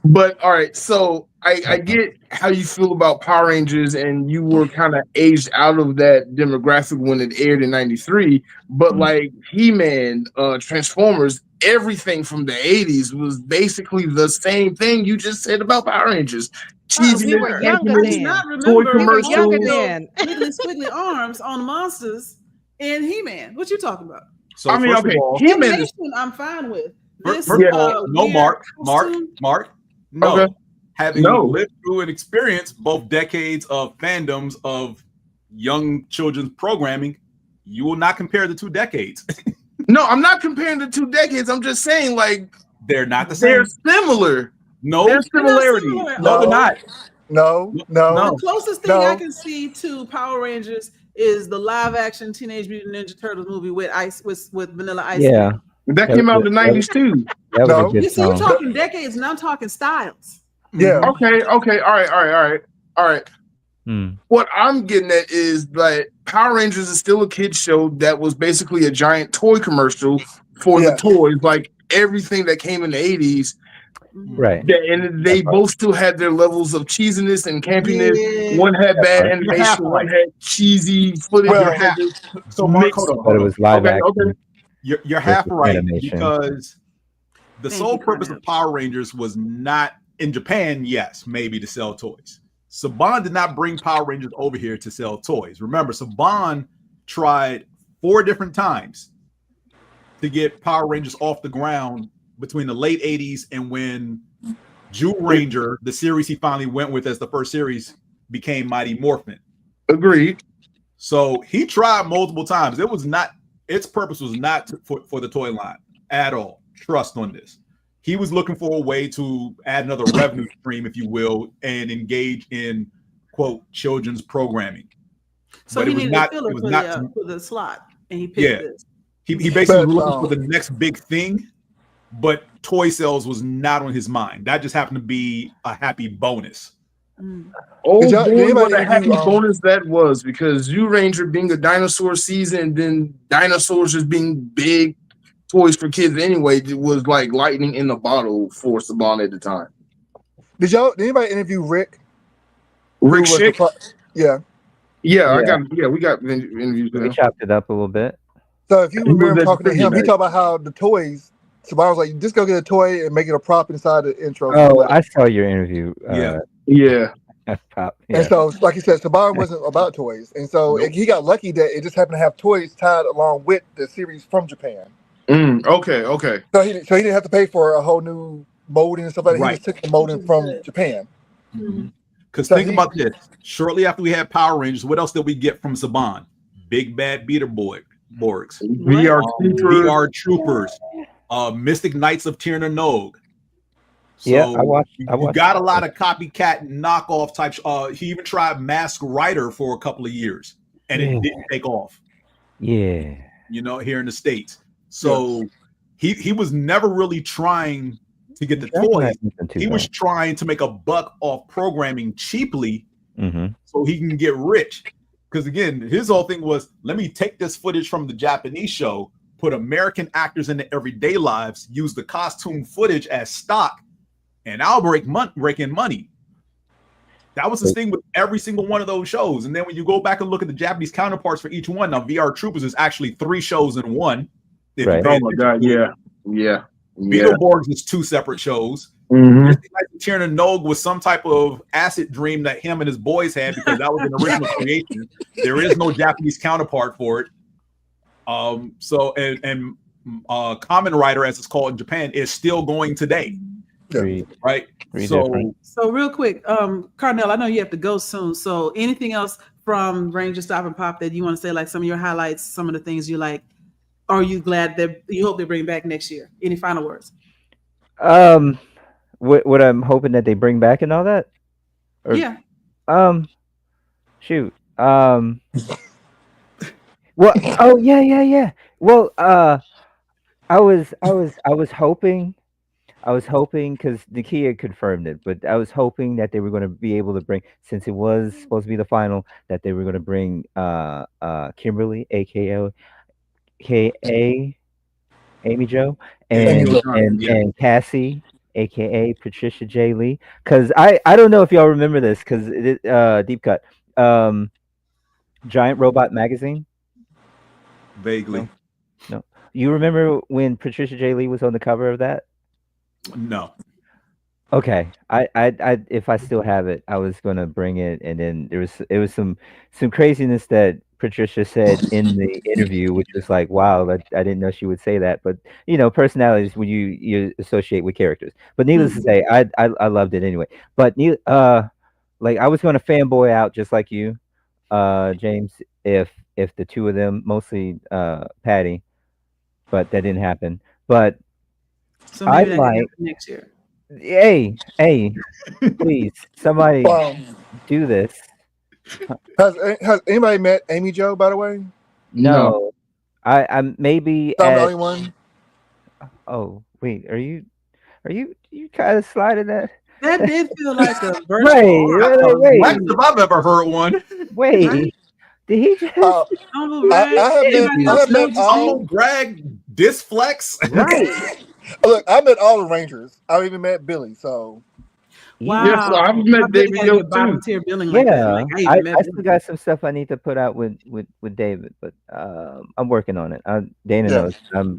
But all right, so I get how you feel about Power Rangers, and you were kind of aged out of that demographic when it aired in '93. But like He-Man, Transformers, everything from the '80s was basically the same thing you just said about Power Rangers. Cheesy, we were younger I do then. not toy remember We were commercials. younger then. wiggly squiggly arms on monsters in He-Man. What you talking about? So I mean, first okay, of all, He-Man is Animation, I'm fine with. first This, of all, no, weird Mark. No. Okay. Having No. lived through and experienced both decades of fandoms of young children's programming, you will not compare the 2 decades. no, I'm not comparing the 2 decades. I'm just saying, like, They're not the They're same. similar. No, There's They're not similarities. similar. no, they're not. No. The closest thing I No. can see to Power Rangers is the live action Teenage Mutant Ninja Turtles movie with Vanilla Ice. Yeah, That came out in the 90s too. that was No. a good You see, you're song. talking decades, and I'm talking styles. Yeah. Okay. All right. Hmm. What I'm getting at is that Power Rangers is still a kid's show that was basically a giant toy commercial for the Yeah. toys, like everything that came in the 80s. Right. And they both still had their levels of cheesiness and campiness. Yeah. One had bad right. animation, You're one had cheesy footage. Well, that had this So Mark, mixed- hold on. But it was live Okay, action. okay. You're half versus right animation. because the Thank sole you, purpose Carnell. of Power Rangers was not in Japan. Yes, maybe to sell toys. Saban did not bring Power Rangers over here to sell toys. Remember, Saban tried 4 different times to get Power Rangers off the ground between the late 80s and when Jewel Ranger, the series he finally went with as the first series, became Mighty Morphin. Agreed. So he tried multiple times. Its purpose was not for the toy line at all. Trust on this. He was looking for a way to add another revenue stream, if you will, and engage in quote children's programming. So But he it was needed not. a filler It was for not. the slot, and he picked Yeah. this. He basically But, was looking for the next big thing, but toy sales was not on his mind. That just happened to be a happy bonus. Mm. Oh Did y'all- did boy, anybody what a happy interview, bonus that was, because Zoo Ranger being a dinosaur season and then dinosaurs just being big toys for kids anyway, it was like lightning in the bottle for Saban at the time. Did anybody interview Rick? Rick Who was the Schick? Yeah. Yeah, we got interviews with We him. chopped it up a little bit. So if you He was remember at talking to him, he Tribute talked about how the toys. Saban was like, just go get a toy and make it a prop inside the intro. Oh, I saw your interview. Yeah. Pop. And so, like you said, Saban wasn't about toys, and so Nope. he got lucky that it just happened to have toys tied along with the series from Japan. Okay. So he didn't have to pay for a whole new molding and stuff like that. Right. He just took the molding from Japan. Because So think he- about this. Shortly after we had Power Rangers, what else did we get from Saban? Big Bad Beetleborgs, VR VR Troopers, Mystic Knights of Tir na Nog. So Yeah, I watched. you got a lot of copycat knockoff types. He even tried Mask Rider for a couple of years, and it Yeah. didn't take off. Yeah. You know, here in the States. So he was never really trying to get the toys. He was trying to make a buck off programming cheaply so he can get rich. Because again, his whole thing was, let me take this footage from the Japanese show, put American actors in the everyday lives, use the costume footage as stock, and I'll break in money. That was the thing with every single one of those shows. And then when you go back and look at the Japanese counterparts for each one, now VR Troopers is actually 3 shows in one. If you Right. pay Oh my attention god, to it. yeah. Beetleborgs is 2 separate shows. Mhm. Mystic Knights of Tir na Nog was some type of acid dream that him and his boys had because that was an original creation. There is no Japanese counterpart for it. So Kamen Rider, as it's called in Japan, is still going today. Right. So real quick, Carnell, I know you have to go soon. So anything else from Rangerstop and Pop that you want to say, like some of your highlights, some of the things you like? Or are you glad that you hope they bring back next year? Any final words? What I'm hoping that they bring back and all that? Or, Yeah. Shoot. Well, oh yeah. Well, I was hoping because Nakia confirmed it, but I was hoping that they were going to be able to bring, since it was supposed to be the final, that they were going to bring Kimberly, aka Amy Jo, and Cassie, aka Patricia J. Lee. Because I don't know if y'all remember this, because deep cut, Giant Robot Magazine. Vaguely. No. You remember when Patricia J. Lee was on the cover of that? No. Okay. I if I still have it, I was gonna bring it, and then it was some craziness that Patricia said in the interview, which was like, wow, I didn't know she would say that. But personalities when you associate with characters. But needless to say, I loved it anyway. But like I was gonna fanboy out just like you, James, if the two of them, mostly Patty, but that didn't happen. But So maybe that can like. happen next year. Hey, please, somebody do this. Has anybody met Amy Jo, by the way? No, I maybe So I'm the at. only one. Oh wait, you kind of sliding that? That did feel like a Wait, virtual arm. Wax if I've ever heard one. wait. Right? Did he just? Humble I brag. have Anybody met. I else have know met what you're all. Humble brag, disflex. Right. Look, I met all the Rangers. I even met Billy. So Wow. Yes, so I've met I really David gotta Yo get bottom too. tier billing like that. Yeah, Like I even met I still got some stuff I need to put out with David, but I'm working on it. Dana Yeah. knows.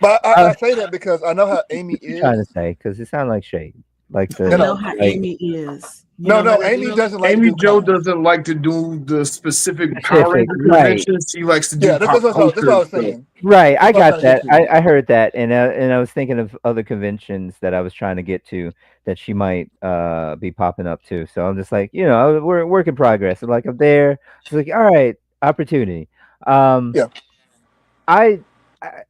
but I say that because I know how Amy What you is. trying to say? Because it sounds like shade. Like I the know how like, Amy is. You No, know no, that, Amy Joe? doesn't like Amy to do Jo cons. doesn't like to do the specific Power specific, Ranger right? conventions. She likes to do Yeah, pop that's what I was culture. saying. Right, I That's what I'm got trying to that. get to. I heard that, and I was thinking of other conventions that I was trying to get to that she might be popping up to. So I'm just like, we're work in progress. I'm like, I'm there. It's like, all right, opportunity. Yeah. I I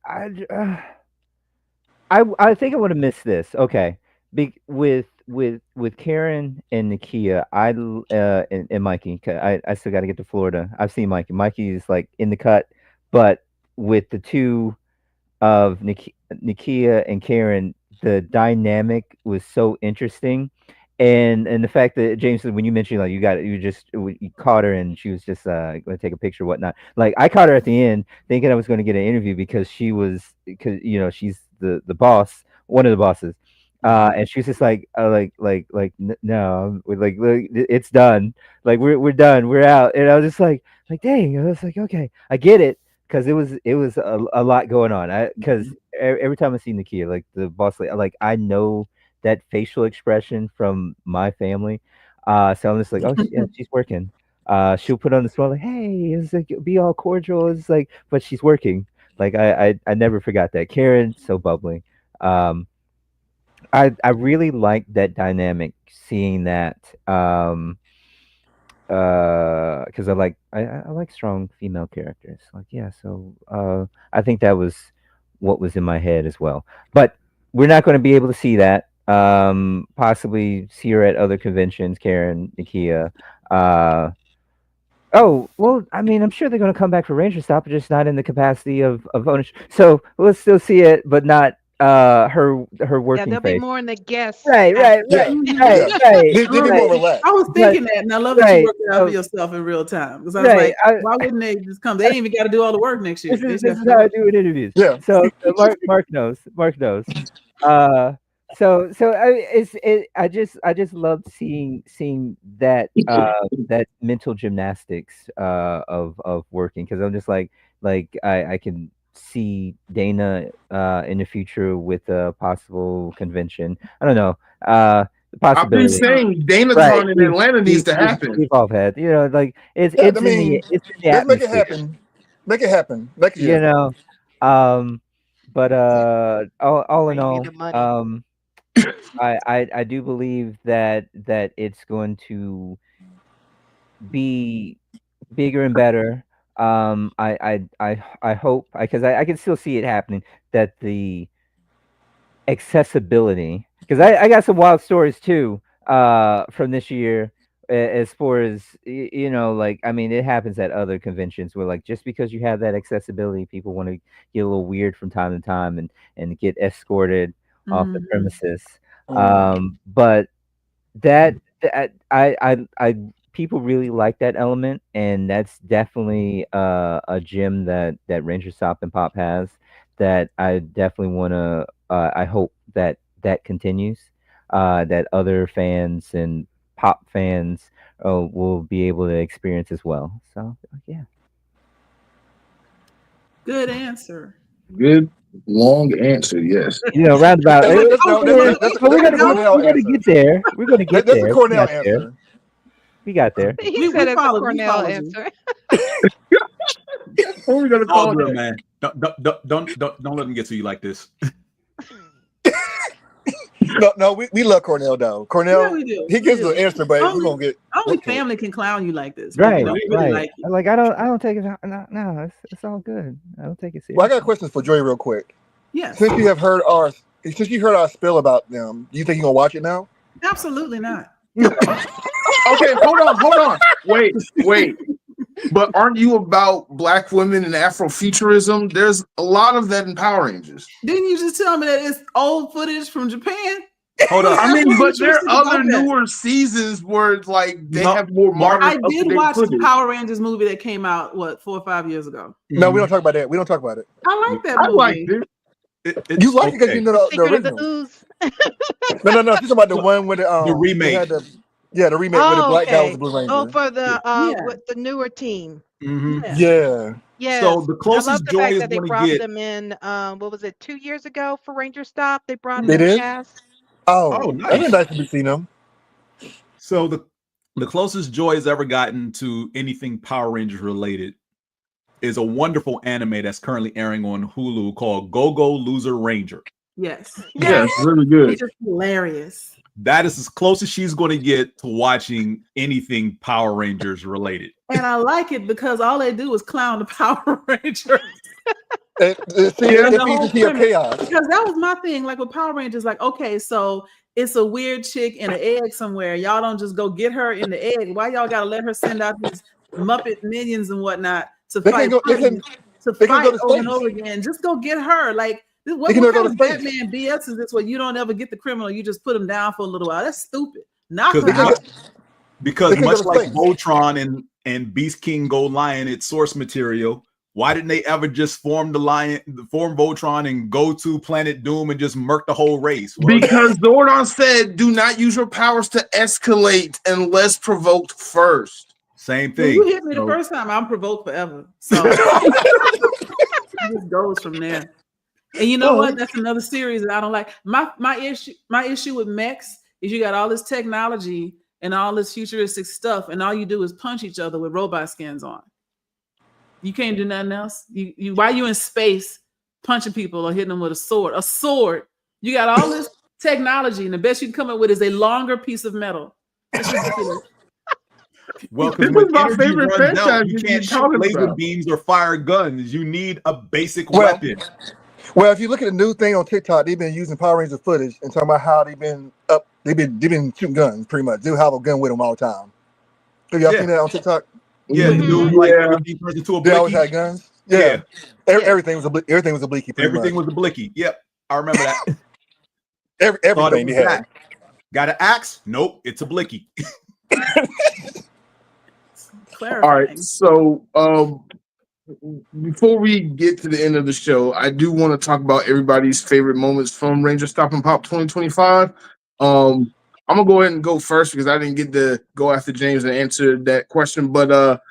I I think I would have missed this. Okay, with Karen and Nakia, and Mikey. 'Cause I still got to get to Florida. I've seen Mikey. Mikey is like in the cut, but with the two of Nakia and Karen, the dynamic was so interesting. And the fact that James, when you mentioned like you caught her and she was just going to take a picture or whatnot, like I caught her at the end thinking I was going to get an interview because she's the boss, one of the bosses, and she was just like no, look, it's done, like we're done, we're out, and I was just like dang, I was like okay, I get it, because it was a lot going on. Because every time I see Nakia, like the boss lady, like I know that facial expression from my family. So I'm just like, oh, yeah, she's working. She'll put on the smile like, hey, it's like be all cordial. It's like, but she's working. Like I never forgot that. Karen, so bubbly. I really like that dynamic, seeing that. Because I like strong female characters. Like, yeah, so I think that was what was in my head as well. But we're not going to be able to see that. Possibly see her at other conventions, Karen, Nakia. Oh, well, I mean, I'm sure they're going to come back for Rangerstop, but just not in the capacity of ownership. So we'll still see it, but not her Yeah, working they'll be face. more in the guest Right. aspect. Yeah. Right. They be more relaxed. I was thinking that, and I love that you Right. worked it out for yourself in real time. Because I was Right. like, why wouldn't they just come? They ain't even got to do all the work next year. This is how I do it in interviews. Yeah. So Mark knows. Mark knows. I just loved seeing that that mental gymnastics of working, because I'm just like I can see Dana in the future with a possible convention. I don't know. The I've been possibility. saying DanaCon Right. in Atlanta needs to happen. We've all had, like it's Yeah, it's I mean, it's in the let's make it atmosphere. happen. Make it happen next year. But all in Bring me all, the money. I do believe that it's going to be bigger and better. I hope, because I can still see it happening, that the accessibility, because I got some wild stories too from this year, as far as like, I mean, it happens at other conventions where, like, just because you have that accessibility, people want to get a little weird from time to time and get escorted off the premises. But that I people really like that element, and that's definitely a gem that Rangerstop and Pop has, that I definitely want to. I hope that continues. That other fans and Pop fans will be able to experience as well. So yeah. Good answer. Good long answer, yes. Roundabout. That's a We're gonna Cornell get there. We're gonna get That's there. a Cornell answer. We got there. He We said it's a followed- we Cornell followed you. answer. What are we gonna All call good, it? man. Don't let them get to you like this. No, we love Cornell though. Cornell, Yeah, we do. he gives We do. the answer, but we're gonna get Only whooped to it. family can clown you like this. Right, We really like you. Like I don't take it. No, it's all good. I don't take it serious. Well, I got questions for Joy real quick. Yes. Since you have heard our since you heard our spill about them, do you think you're gonna watch it now? Absolutely not. Okay, hold on. Wait. But aren't you about Black women and Afrofuturism? There's a lot of that in Power Rangers. Didn't you just tell me that it's old footage from Japan? Hold on. I mean, but there Interesting are about other that. newer seasons where like they No, have more modern. I did up-to-date watch the footage. Power Rangers movie that came out 4 or 5 years ago. No, we don't talk about that. We don't talk about it. I like that I movie. like it. It's You like it because okay. you know the Secret of the original. Ooze. No. She's talking about the one with the The remake. they had the remake where the black guy was the Blue Ranger. Oh, for the Yeah. with the newer team. Mhm. Yeah. Yes. So the I love closest the Joy fact is that they going brought to get. them in. What was it? 2 years ago for Rangerstop, they brought They them did? cast. Oh, nice. That's nice to be seen them. So the closest Joy has ever gotten to anything Power Rangers related is a wonderful anime that's currently airing on Hulu called Go-Go Loser Ranger. Yes. Yeah, it's really good. It's just hilarious. That is as close as she's going to get to watching anything Power Rangers related. And I like it because all they do is clown the Power Rangers. It feeds into your chaos. Because that was my thing. Like with Power Rangers, like, okay, so it's a weird chick in an egg somewhere. Y'all don't just go get her in the egg. Why y'all gotta let her send out these Muppet minions and whatnot to fight go to over and space. over again? Just go get her. Like, what can kind go to of space. Batman BS is this where you don't ever get the criminal, you just put him down for a little while? That's stupid. Knock her out. Because They can much go to like space. Voltron and Beast King Gold Lion, its source material, why didn't they ever just form Voltron and go to Planet Doom and just murk the whole race? Well, Because Zordon said, "Do not use your powers to escalate unless provoked first." same When thing. you hit me So- the first time, I'm provoked forever. So it just goes from there. And you know what? That's another series that I don't like. My issue with mechs is you got all this technology and all this futuristic stuff, and all you do is punch each other with robot skins on. You can't do nothing else. You while you in space punching people or hitting them with a sword. A sword. You got all this technology, and the best you can come up with is a longer piece of metal. It's ridiculous. Well, because This when is my energy favorite runs franchise out, you you've can't been shoot talking laser about. beams or fire guns. You need a basic Well, weapon. Well, if you look at the new thing on TikTok, they've been using Power Ranger footage and talking about how they've been shooting guns pretty much. They have a gun with them all the time. Have y'all seen that on TikTok? Yeah, the dude like everything turns into a They always blicky. had guns. Yeah. Everything was a blicky. Pretty Everything much. was a blicky. Yep, I remember that. Everything they had. Got an axe? Nope, it's a blicky. All right, so before we get to the end of the show, I do want to talk about everybody's favorite moments from Rangerstop and Pop 2025. I'm gonna go ahead and go first because I didn't get to go after James and answer that question. But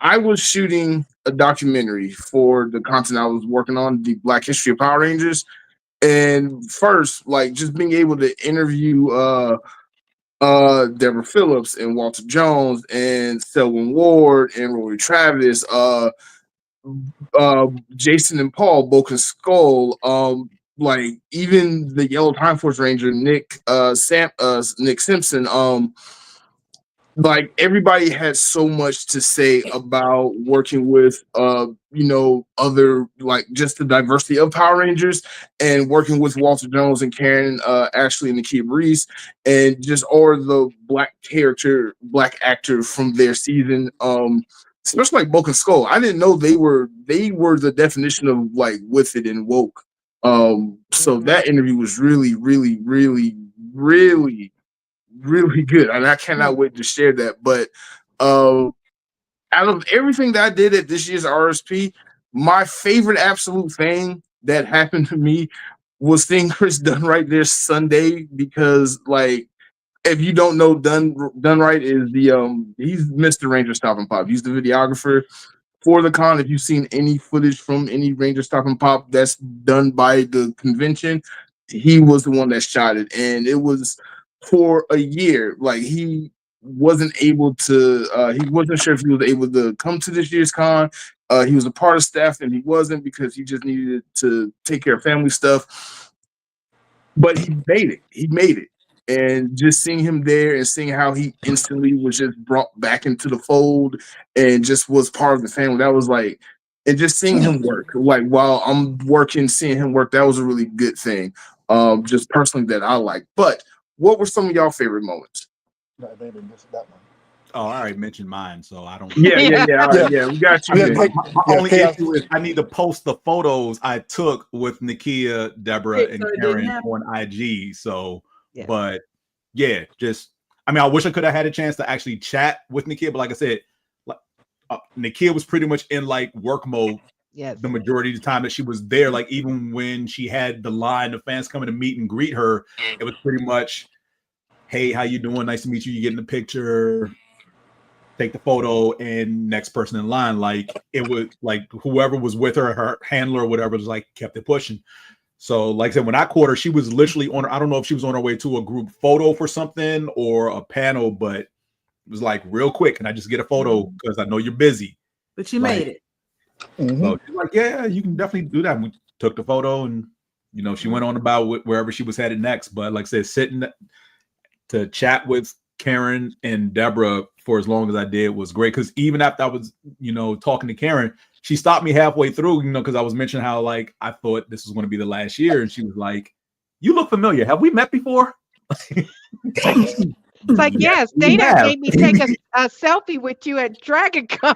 I was shooting a documentary for the content I was working on, the Black History of Power Rangers, and first, like just being able to interview Deborah Phillips and Walter Jones and Selwyn Ward and Rory Travis, Jason and Paul, Broken Skull, like even the Yellow Time Force Ranger Nick Simpson, like everybody had so much to say about working with other, like just the diversity of Power Rangers and working with Walter Jones and Karen Ashley and Nakia Reese and just all the black actor from their season, especially like Broken Skull. I didn't know they were the definition of like with it and woke. So that interview was really, really, really, really, really good, and I cannot wait to share that. But out of everything that I did at this year's RSP, my favorite absolute thing that happened to me was seeing Chris Dunright there Sunday, because like if you don't know, Dunright is he's Mr. Rangerstop and Pop. He's the videographer for the con. If you've seen any footage from any Rangerstop and Pop that's done by the convention, he was the one that shot it, and it was for a year. Like he wasn't able to, he wasn't sure if he was able to come to this year's con. He was a part of staff, and he wasn't because he just needed to take care of family stuff. But he made it. He made it. And just seeing him there and seeing how he instantly was just brought back into the fold and just was part of the family, that was like, and just seeing him work, like while I'm working, seeing him work, that was a really good thing. just personally that I like. But what were some of y'all favorite moments? No, maybe missed that one. Oh, I already mentioned mine, so I don't. Yeah, all right, Yeah. we got you. Yeah, here. take- My Yeah, only chaos. issue is I need to post the photos I took with Nakia, Deborah, Okay, and so it didn't Karen happen. on IG. So, Yeah. but yeah, just I mean, I wish I could have had a chance to actually chat with Nakia, but like I said, like Nakia was pretty much in like work mode Yes. the majority of the time that she was there. Like even when she had the line of fans coming to meet and greet her, it was pretty much, "Hey, how you doing? Nice to meet you. You get in the picture." Take the photo and next person in line. Like it was like whoever was with her, her handler or whatever, was like kept it pushing. So like I said, when I caught her, she was literally on her, I don't know if she was on her way to a group photo for something or a panel, but it was like real quick. And I just get a photo because I know you're busy. But you Like, made it. Mhm. So she's like, yeah, you can definitely do that. And we took the photo and she went on about wherever she was headed next. But like I said, sitting to chat with Karen and Deborah for as long as I did was great. Because even after I was, talking to Karen, she stopped me halfway through, because I was mentioning how like I thought this was going to be the last year, and she was like, "You look familiar. Have we met before?" It's like, yes, we Dana have. made me take a selfie with you at Dragon Con.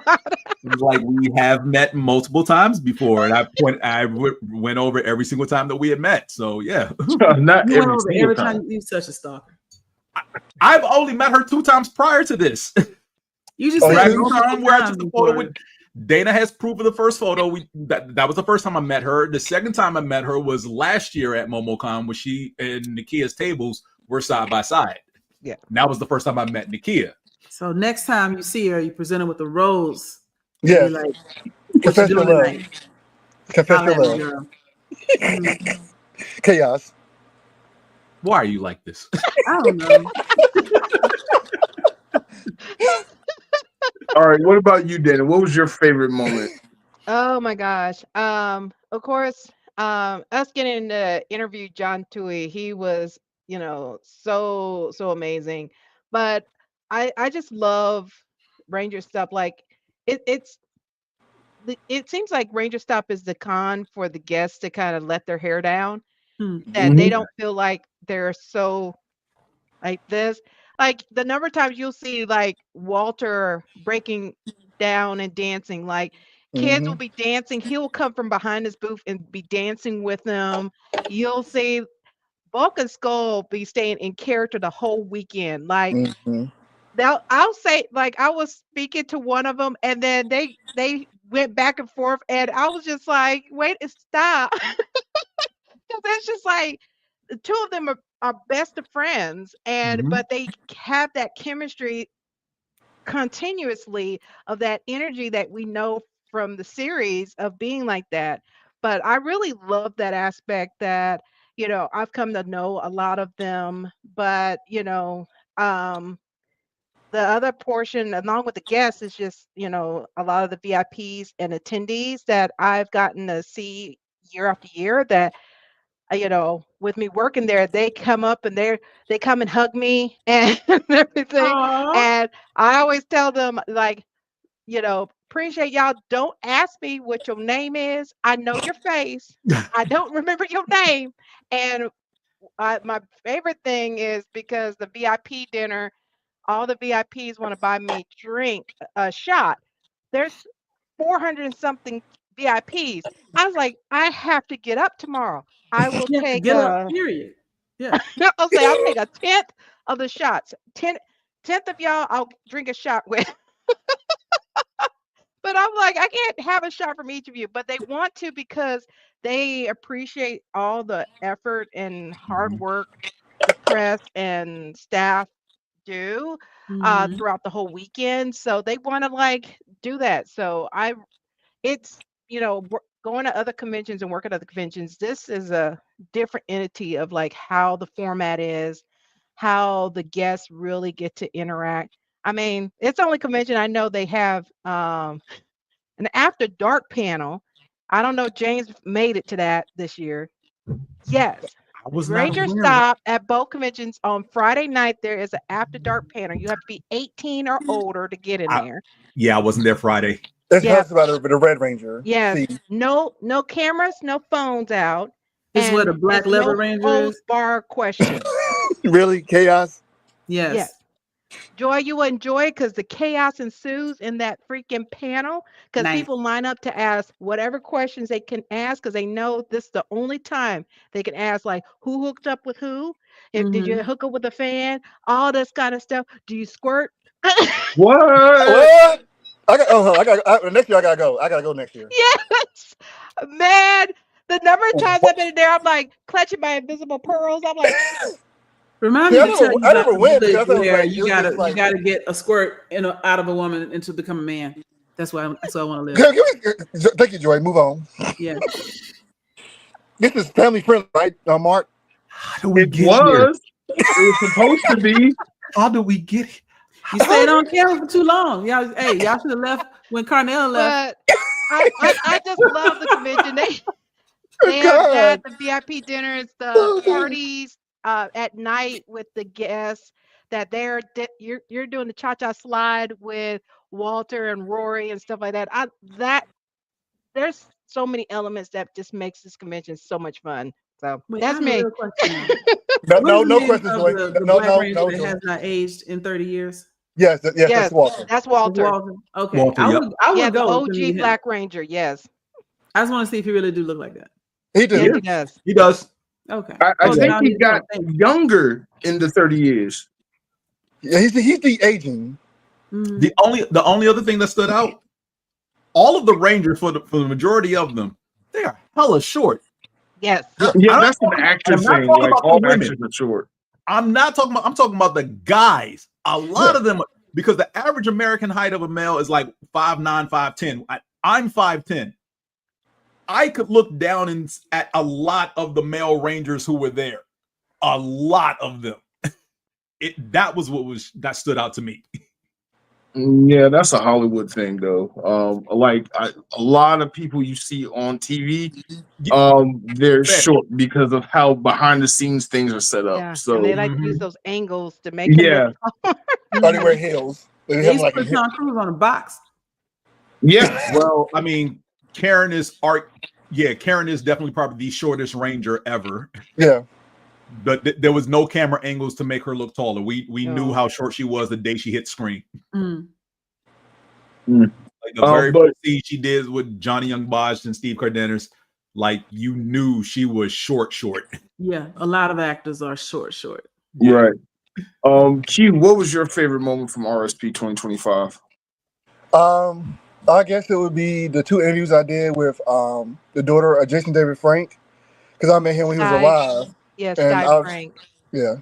It was like we have met multiple times before, and I went over every single time that we had met. So yeah, Not You went every over single every time. time. You're such a stalker. I've only met her 2 times prior to this. You just Oh, said yeah. multiple Time where I took times the photo before. with Dana has proof of the first photo. That was the first time I met her. The second time I met her was last year at MomoCon, where she and Nakia's tables were side by side. Yeah. And that was the first time I met Nakia. So next time you see her, you present her with a rose. Yeah. You're like, what you Confess your doing love. tonight? Confess Holla your at me, love. girl. Mhm. Chaos. Why are you like this? I don't know. All right, what about you, Dana? What was your favorite moment? Oh my gosh. Of course, us getting to interview John Tui, he was, so amazing. But I just love Ranger stuff. Like it seems like Ranger Stop is the con for the guests to kind of let their hair down, that they Mhm. don't feel like they're so like this. Like the number of times you'll see like Walter breaking down and dancing, like kids will Mhm. be dancing. He'll come from behind his booth and be dancing with them. You'll see Bulk and Skull be staying in character the whole weekend. Like Mhm. now I'll say, like I was speaking to one of them and then they went back and forth and I was just like, wait, stop. Because it's just like the two of them are best of friends and Mhm. but they have that chemistry continuously of that energy that we know from the series of being like that. But I really love that aspect that, I've come to know a lot of them, but um the other portion along with the guests is just, a lot of the VIPs and attendees that I've gotten to see year after year that with me working there, they come up and they come and hug me and everything. Aw. And I always tell them like, appreciate y'all. Don't ask me what your name is. I know your face. I don't remember your name. And my favorite thing is because the VIP dinner, all the VIPs want to buy me a shot. There's 400 and something VIPs. I was like, I have to get up tomorrow. I will You have to take get up, period. Yeah. I'll take a tenth of the shots. Tenth of y'all I'll drink a shot with. But I'm like, I can't have a shot from each of you. But they want to because they appreciate all the effort and hard Mhm. work the press and staff do Mhm. throughout the whole weekend. So they want to like do that. So it's going to other conventions and work at other conventions. This is a different entity of like how the format is, how the guests really get to interact. I mean, it's the only convention I know they have an after dark panel. I don't know if James made it to that this year. Yes. I was not Ranger aware of that. Stop at both conventions on Friday night. There is an after dark panel. You have to be 18 or older to get in there. Yeah, I wasn't there Let's Yeah. talk about the Red Ranger. Yes. See, No cameras, no phones out. This is what a and black it's leather no ranger holds is. bar question. Really? Chaos? Yes. Yes. Joy, you enjoy it because the chaos ensues in that freaking panel because Nice. people line up to ask whatever questions they can ask because they know this is the only time they can ask, like, who hooked up with who? Did you hook up with a fan? All this kind of stuff. Do you squirt? What? What? Next year I gotta go. I gotta go next year. Yes, man. The number of times I've been in there, I'm like clutching my invisible pearls. I'm like, Remind See, me to tell you I about never the went village because I was where like, you gotta get a squirt out of a woman and to become a man. That's why I want to live. Thank you, Joy. Move on. Yeah. This is family friendly, right, Mark? How do we It get here? was. It was supposed to be. How do we get here? You stayed on camera for too long. Y'all should have left when Carnell left. but I just love the convention. They have that, the VIP dinners, the parties at night with the guests. That you're doing the cha-cha slide with Walter and Rory and stuff like that. There's so many elements that just makes this convention so much fun. So Wait, I that's have a me. real question. No What is the name questions, of Joy. The No, Black Ranger that Joy. has not aged in 30 years. Yes, that's Walter. That's It's Walter. Walter. Okay. Walter, I yep. would The go to OG meet him. Black Ranger. Yes. I just want to see if he really do look like that. He did. Yes, he does. He does. Okay. I think now he he's got gonna- younger in the 30 years. Yeah, he's the aging. Mhm. The only other thing that stood out, all of the Rangers for the majority of them, they are hella short. Yes. Yeah, that's an actor I'm not thing. talking Like about the all women. actors are short. I'm talking about the guys. A lot of them, because the average American height of a male is like 5'9", 5'10". I'm 5'10". I could look down at a lot of the male Rangers who were there. A lot of them. That was that stood out to me. Yeah, that's a Hollywood thing, though. A lot of people you see on TV, they're short because of how behind the scenes things are set up. Yeah. So And they like to use those angles to make him look Or they wear heels. They They have used like to put Tom Cruise on a box. yeah, Well, I mean, Karen is definitely probably the shortest Ranger ever. Yeah. But there was no camera angles to make her look taller. We No. knew how short she was the day she hit screen. Mm. Like the very but- first scene she did with Johnny Young Bosch and Steve Cardenas, like you knew she was short. Yeah, a lot of actors are short. Yeah. Right. Q, what was your favorite moment from RSP 2025? I guess it would be the 2 interviews I did with the daughter of Jason David Frank, because I met him when he was alive. Yes, And Sky Frank. Yeah,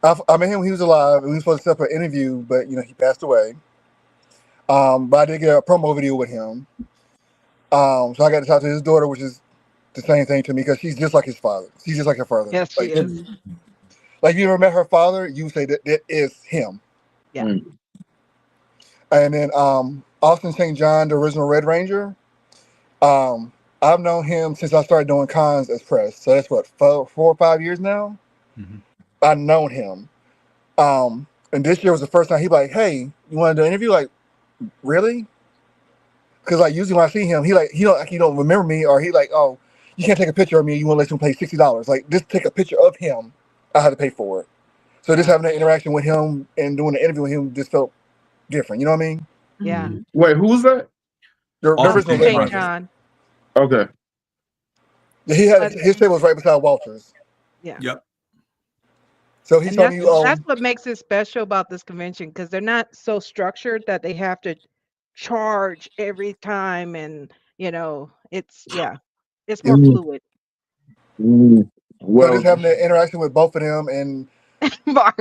I met him when he was alive, and we were supposed to set up an interview, but he passed away. But I did get a promo video with him. So I got to talk to his daughter, which is the same thing to me because she's just like his father. She's just like her father. Yes, she is. Like if you ever met her father, you would say that is him. Yeah. And then Austin St. John, the original Red Ranger. I've known him since I started doing cons as press. So that's what, 4 or 5 years now. Mm-hmm. I've known him. And this year was the first time he like, hey, you want to do an interview? Like, really? Because like usually when I see him, he don't remember me, or he like, oh, you can't take a picture of me. You want to let him pay $60? Like, just take a picture of him. I had to pay for it. So just having that interaction with him and doing the interview with him just felt different. You know what I mean? Yeah. Wait, who was that? The Austin original St. Red St. Ranger. John. Okay. He had his table was right beside Walter's. Yeah. Yep. So he And told me, that's what makes it special about this convention, because they're not so structured that they have to charge every time, and it's more fluid. so just having that interaction with both of them, and Mark.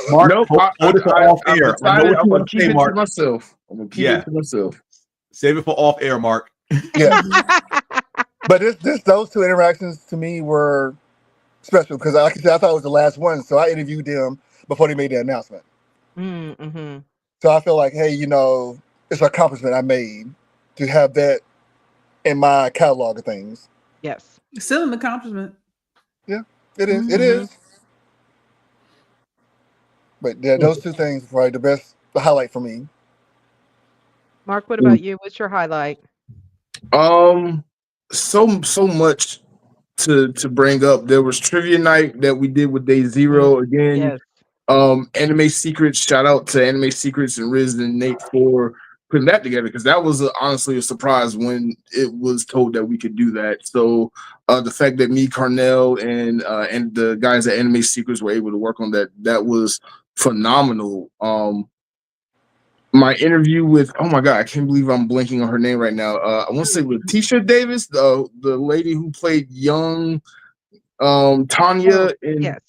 Mark, Nope, hold it for off air. I know what I'm you gonna want to keep say, it to Mark. myself. I'm gonna keep it to myself. Save it for off air, Mark. yeah. But those 2 interactions to me were special because, like I said, I thought it was the last one, so I interviewed them before they made the announcement. Mm-hmm. So I feel like, hey, it's an accomplishment I made to have that in my catalog of things. Yes. Still an accomplishment. Yeah, it is. It is. But yeah, those 2 things were probably the highlight for me. Mark, what about you? What's your highlight? So much to bring up. There was trivia night that we did with Day Zero again. Yes. Anime Secrets. Shout out to Anime Secrets and Riz and Nate for putting that together, because that was honestly a surprise when it was told that we could do that. So the fact that me, Carnell, and the guys at Anime Secrets were able to work on that was phenomenal. My interview with, oh my god, I can't believe I'm blanking on her name right now. I want to say Letitia Davis, the lady who played young Tanya in Yes.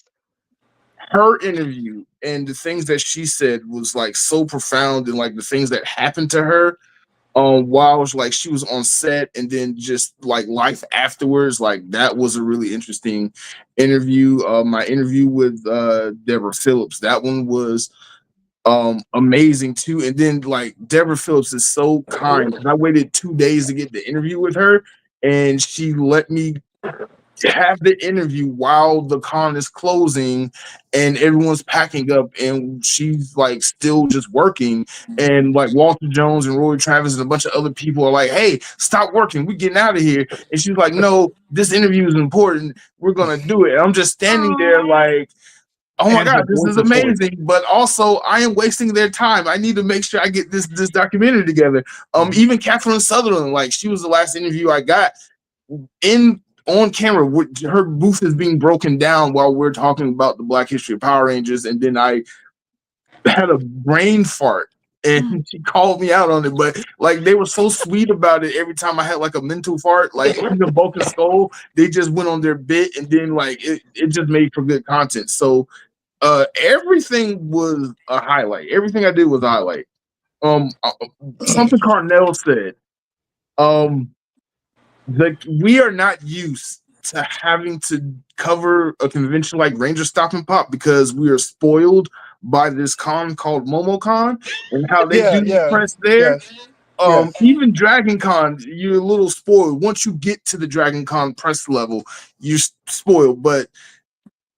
her interview, and the things that she said was like so profound, and like the things that happened to her while like she was on set, and then just like life afterwards. Like that was a really interesting interview. My interview with Deborah Phillips, that one was amazing too. And then like Deborah Phillips is so kind, because I waited 2 days to get the interview with her, and she let me have the interview while the con is closing and everyone's packing up, and she's like still just working. And like Walter Jones and Roy Travis and a bunch of other people are like, hey, stop working, we're getting out of here. And she's like, no, this interview is important, we're gonna do it. And I'm just standing there like, oh my god, this is amazing, but also I am wasting their time. I need to make sure I get this documentary together. Even Catherine Sutherland, like she was the last interview I got on camera. Her booth is being broken down while we're talking about the Black history of Power Rangers, and then I had a brain fart and she called me out on it. But like they were so sweet about it. Every time I had like a mental fart, like even Bulk and Skull, they just went on their bit, and then like it just made for good content. So everything was a highlight. Everything I did was a highlight. Something Carnell said. We are not used to having to cover a convention like Rangerstop and Pop, because we are spoiled by this con called MomoCon and how they do the press there. Even Dragon Con, you're a little spoiled. Once you get to the Dragon Con press level, you're spoiled. But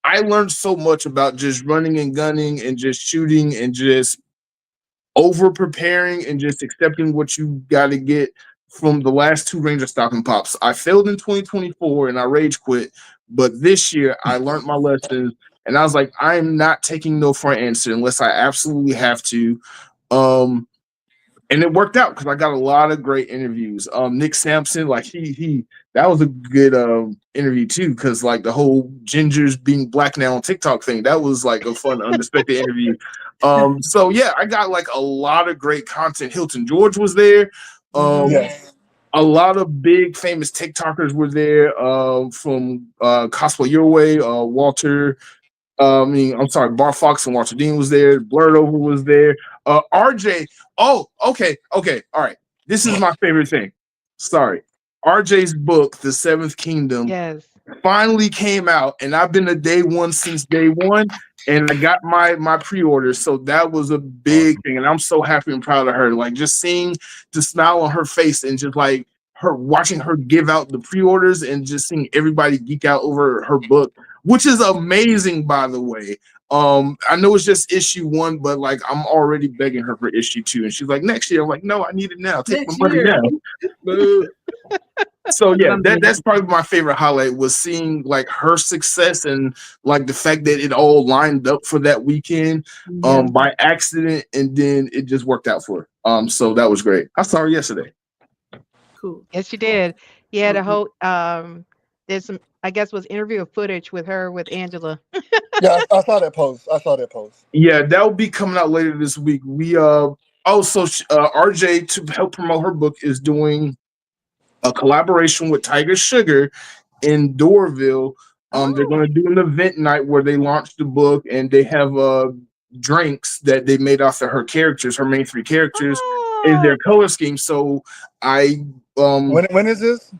I learned so much about just running and gunning and just shooting and just over preparing and just accepting what you got to get from the last two Rangerstop and Pops. I failed in 2024 and I rage quit, but this year I learned my lessons, and I was like, I'm not taking no for an answer unless I absolutely have to. And it worked out because I got a lot of great interviews. Nick Sampson, like he that was a good interview too, because like the whole gingers being black now on TikTok thing, that was like a fun, unexpected interview. So yeah, I got like a lot of great content. Hilton George was there. A lot of big famous TikTokers were there. From Cosplay Your Way, Walter. Bar Fox and Walter Dean was there. Blerd was there. RJ. Oh, okay. All right. This is my favorite thing. Sorry. RJ's book, The Seventh Kingdom, finally came out, and I've been a day one since day one, and I got my pre-order. So that was a big thing, and I'm so happy and proud of her. Like just seeing the smile on her face and just like her watching her give out the pre-orders and just seeing everybody geek out over her book, which is amazing, by the way. I know it's just issue 1, but like I'm already begging her for issue 2, and she's like, next year. I'm like, no, I need it now. Take my money now. So yeah, that's probably my favorite highlight, was seeing like her success and like the fact that it all lined up for that weekend by accident, and then it just worked out for her. So that was great. I saw her yesterday. Cool. Yes, you did. Yeah, the whole there's some, I guess, was interview footage with her with Angela. Yeah, I saw that post. Yeah, that will be coming out later this week. We RJ, to help promote her book, is doing a collaboration with Tiger Sugar in Doraville. They're going to do an event night where they launch the book, and they have drinks that they made off of her characters. Her main 3 characters is their color scheme. So when is this?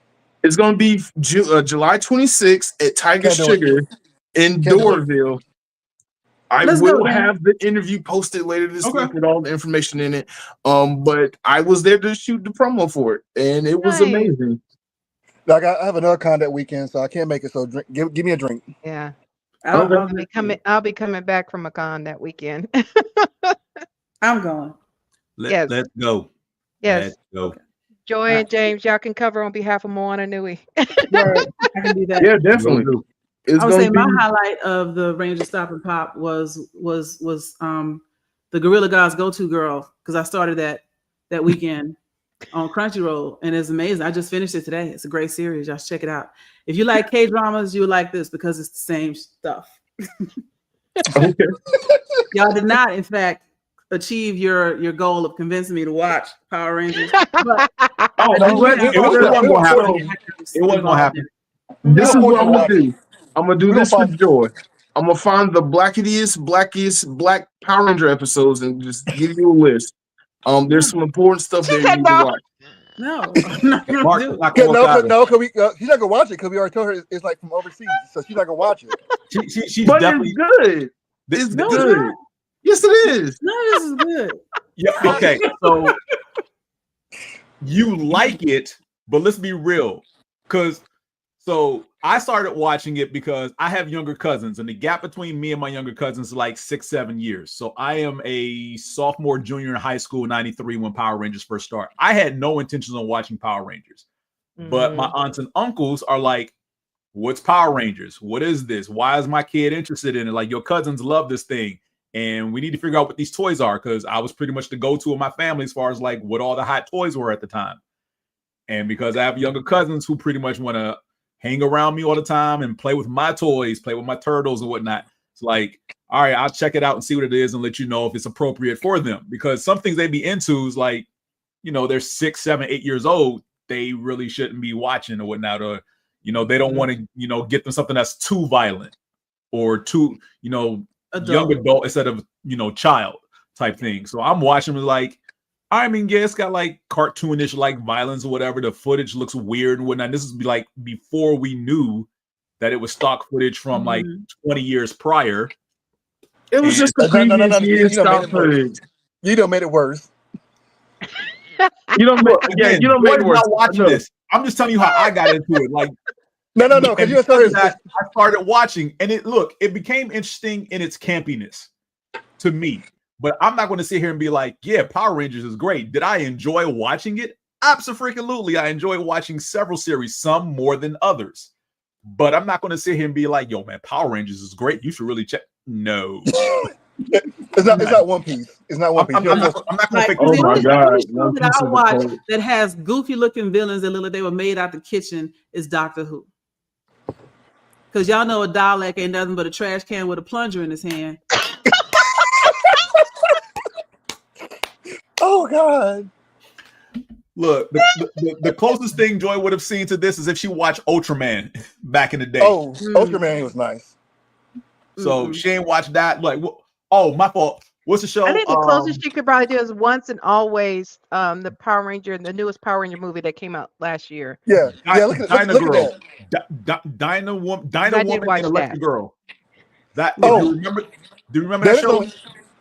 It's going to be July 26th at Tiger Sugar in Doraville. I will have the interview posted later this week with all the information in it. But I was there to shoot the promo for it, and it was amazing. Like I have another con that weekend, so I can't make it. So give me a drink. Yeah, Okay. I'll be coming back from a con that weekend. I'm going. Let's go. Yes. Let's go. Joy and James, y'all can cover on behalf of Moana Nui. Word. I can do that. Yeah, definitely. It's I would gonna say be my highlight of the Rangerstop and Pop was the Gorilla God's Go-To Girl, because I started that weekend on Crunchyroll, and it's amazing. I just finished it today. It's a great series. Y'all should check it out. If you like K-dramas, you would like this because it's the same stuff. okay. Y'all did not, in fact, achieve your goal of convincing me to watch Power Rangers. But Oh, It wasn't gonna happen. It wasn't gonna happen. This is what I'm gonna watch it. do. I'm gonna do We're this gonna with Joy. I'm gonna find the blackest Black Power Ranger episodes and just give you a list. There's some important stuff there you need to watch. No, I'm not gonna Mark do is it. not gonna work out. No, because she's not gonna watch it because we already told her it's like from overseas, so she's not gonna watch it. She's But definitely it's good. It's No, good. it's not. Yes, it is. No, this is good. Yeah, okay. So you like it, but let's be real. So I started watching it because I have younger cousins, and the gap between me and my younger cousins is like 6-7 years. So I am a sophomore, junior in high school, 93 when Power Rangers first started. I had no intentions on watching Power Rangers, but my aunts and uncles are like, what's Power Rangers? What is this? Why is my kid interested in it? Like, your cousins love this thing. And we need to figure out what these toys are, because I was pretty much the go-to of my family as far as like what all the hot toys were at the time. And because I have younger cousins who pretty much want to hang around me all the time and play with my toys, play with my turtles and whatnot, it's like, all right, I'll check it out and see what it is and let you know if it's appropriate for them. Because some things they be into is like, they're 6, 7, 8 years old. They really shouldn't be watching or whatnot. Or, they don't want to, get them something that's too violent or too, young adult instead of child type thing. So I'm watching it like, I mean, yeah, it's got like cartoonish like violence or whatever. The footage looks weird and whatnot. This is like before we knew that it was stock footage from like 20 years prior. It was just the previous year's stock footage. You don't made it worse. You don't make it worse. Not watching this. I'm just telling you how I got into it. Like, no, because you started. I started watching, and it became interesting in its campiness to me. But I'm not going to sit here and be like, yeah, Power Rangers is great. Did I enjoy watching it? Absolutely. I enjoy watching several series, some more than others. But I'm not going to sit here and be like, yo, man, Power Rangers is great. You should really check. No. It's not One Piece. It's not One Piece. I'm not going to fake. Oh my God. That I watch that has goofy looking villains that look like they were made out the kitchen is Doctor Who. Because y'all know a Dalek ain't nothing but a trash can with a plunger in his hand. Oh God! Look, the closest thing Joy would have seen to this is if she watched Ultraman back in the day. Oh, Ultraman was nice. So she ain't watched that. Like, oh, my fault. What's the show? I think the closest she could probably do is Once and Always, the Power Ranger, the newest Power Ranger movie that came out last year. Yeah. Look at that. Dinah Woman and Electric Girl. Do you remember that show?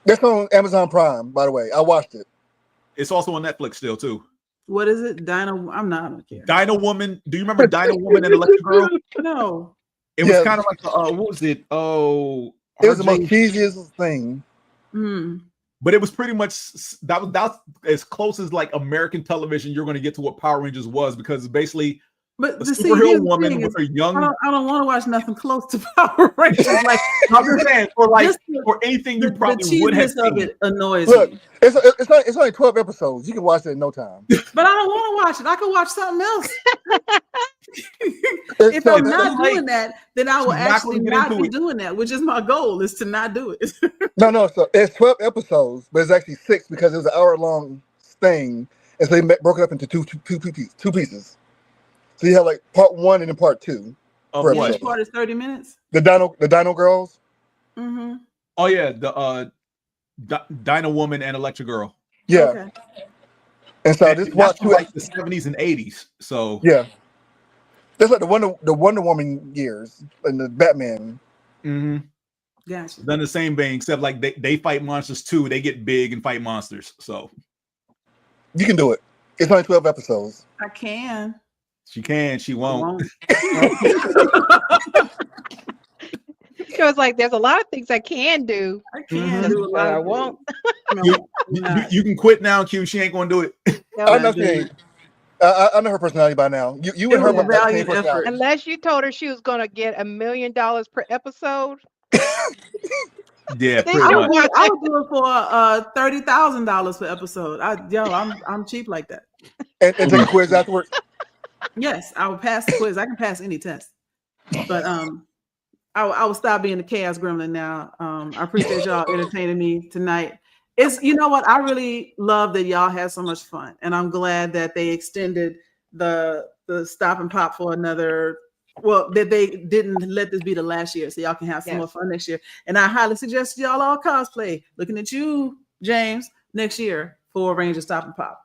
That's on Amazon Prime, by the way. I watched it. It's also on Netflix still too. What is it? I don't care. Dinah Woman. Do you remember Dinah Woman and Electric Girl? No. It was kind of like what was it? Oh, it was the most cheesiest thing. But it was pretty much that was as close as like American television you're going to get to what Power Rangers was, because it's basically a superhero woman with her young. I don't want to watch nothing close to Power Rangers. Like I'm just saying, for anything you probably would have seen. Of it annoys Look, me. It's only 12 episodes. You can watch it in no time. But I don't want to watch it. I can watch something else. If I'm not doing that, then I will actually not be doing that, which is my goal, is to not do it. No. So it's 12 episodes, but it's actually 6 because it was an hour-long thing, and so they broke it up into two pieces. So you have like part 1 and then part 2. Each part is 30 minutes. The Dino Girls. Mm-hmm. Oh yeah, the Dinah Woman and Electric Girl. Yeah. Okay. And so this watch like the 70s and 80s. So yeah, that's like the Wonder Woman years and the Batman. Mm-hmm. Gotcha. Then the same thing, except like they fight monsters too. They get big and fight monsters. So you can do it. It's only 12 episodes. I can. She can. She won't. She was like, "There's a lot of things I can do. I can do a lot. I won't." You can quit now, Q. She ain't gonna do it. I know she ain't. I know her personality by now. You and her was a have the same valiant personality. effort. Unless you told her she was going to get $1 million per episode. Yeah, Then pretty she'll much. watch I it. would do it for $30,000 per episode. I'm cheap like that. And take a quiz afterwards. Yes, I would pass the quiz. I can pass any test. But I will stop being the chaos gremlin now. I appreciate y'all entertaining me tonight. You know what? I really love that y'all had so much fun, and I'm glad that they extended the Stop and Pop for another. Well, that they didn't let this be the last year, so y'all can have some more fun next year. And I highly suggest y'all all cosplay. Looking at you, James, next year for Rangerstop and Pop.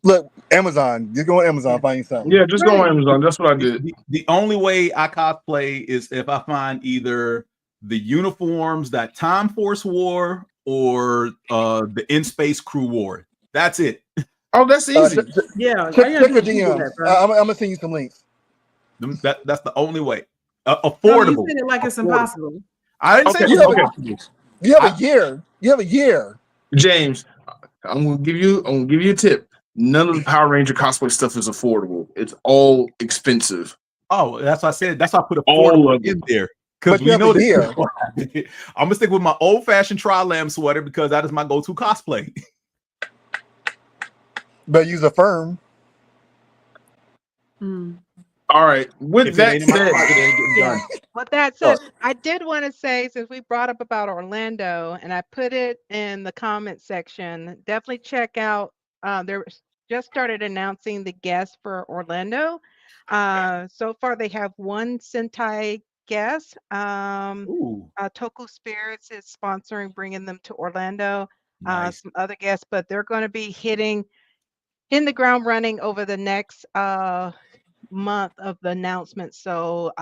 Look, Amazon. You go on Amazon, find you something. Yeah, just go on Amazon. That's what I did. The only way I cosplay is if I find either the uniforms that Time Force wore or the In Space Crew wore. That's it. Oh, that's easy. Yeah, Check your DMs. I'm gonna send you some links. That's the only way. No, Affordable. you said it like it's impossible. I didn't say Okay, it was impossible. You have a year. You have a year. James, I'm gonna give you a tip. None of the Power Ranger cosplay stuff is affordable. It's all expensive. Oh, that's what I said. That's why I put All affordable of in it. there. Because But you we have know a year. that I'm gonna stick with my old-fashioned Tri-Lam sweater because that is my go-to cosplay. But use a firm. All right. With If it that ain't in my said, pocket, it ain't getting done. With that said, I did want to say, since we brought up about Orlando, and I put it in the comment section, definitely check out. They're just started announcing the guests for Orlando. So far, they have one Sentai guest. Ooh, Toku Spirits is sponsoring bringing them to Orlando. nice. Some other guests, but they're going to be hitting the ground running over the next month of the announcement. So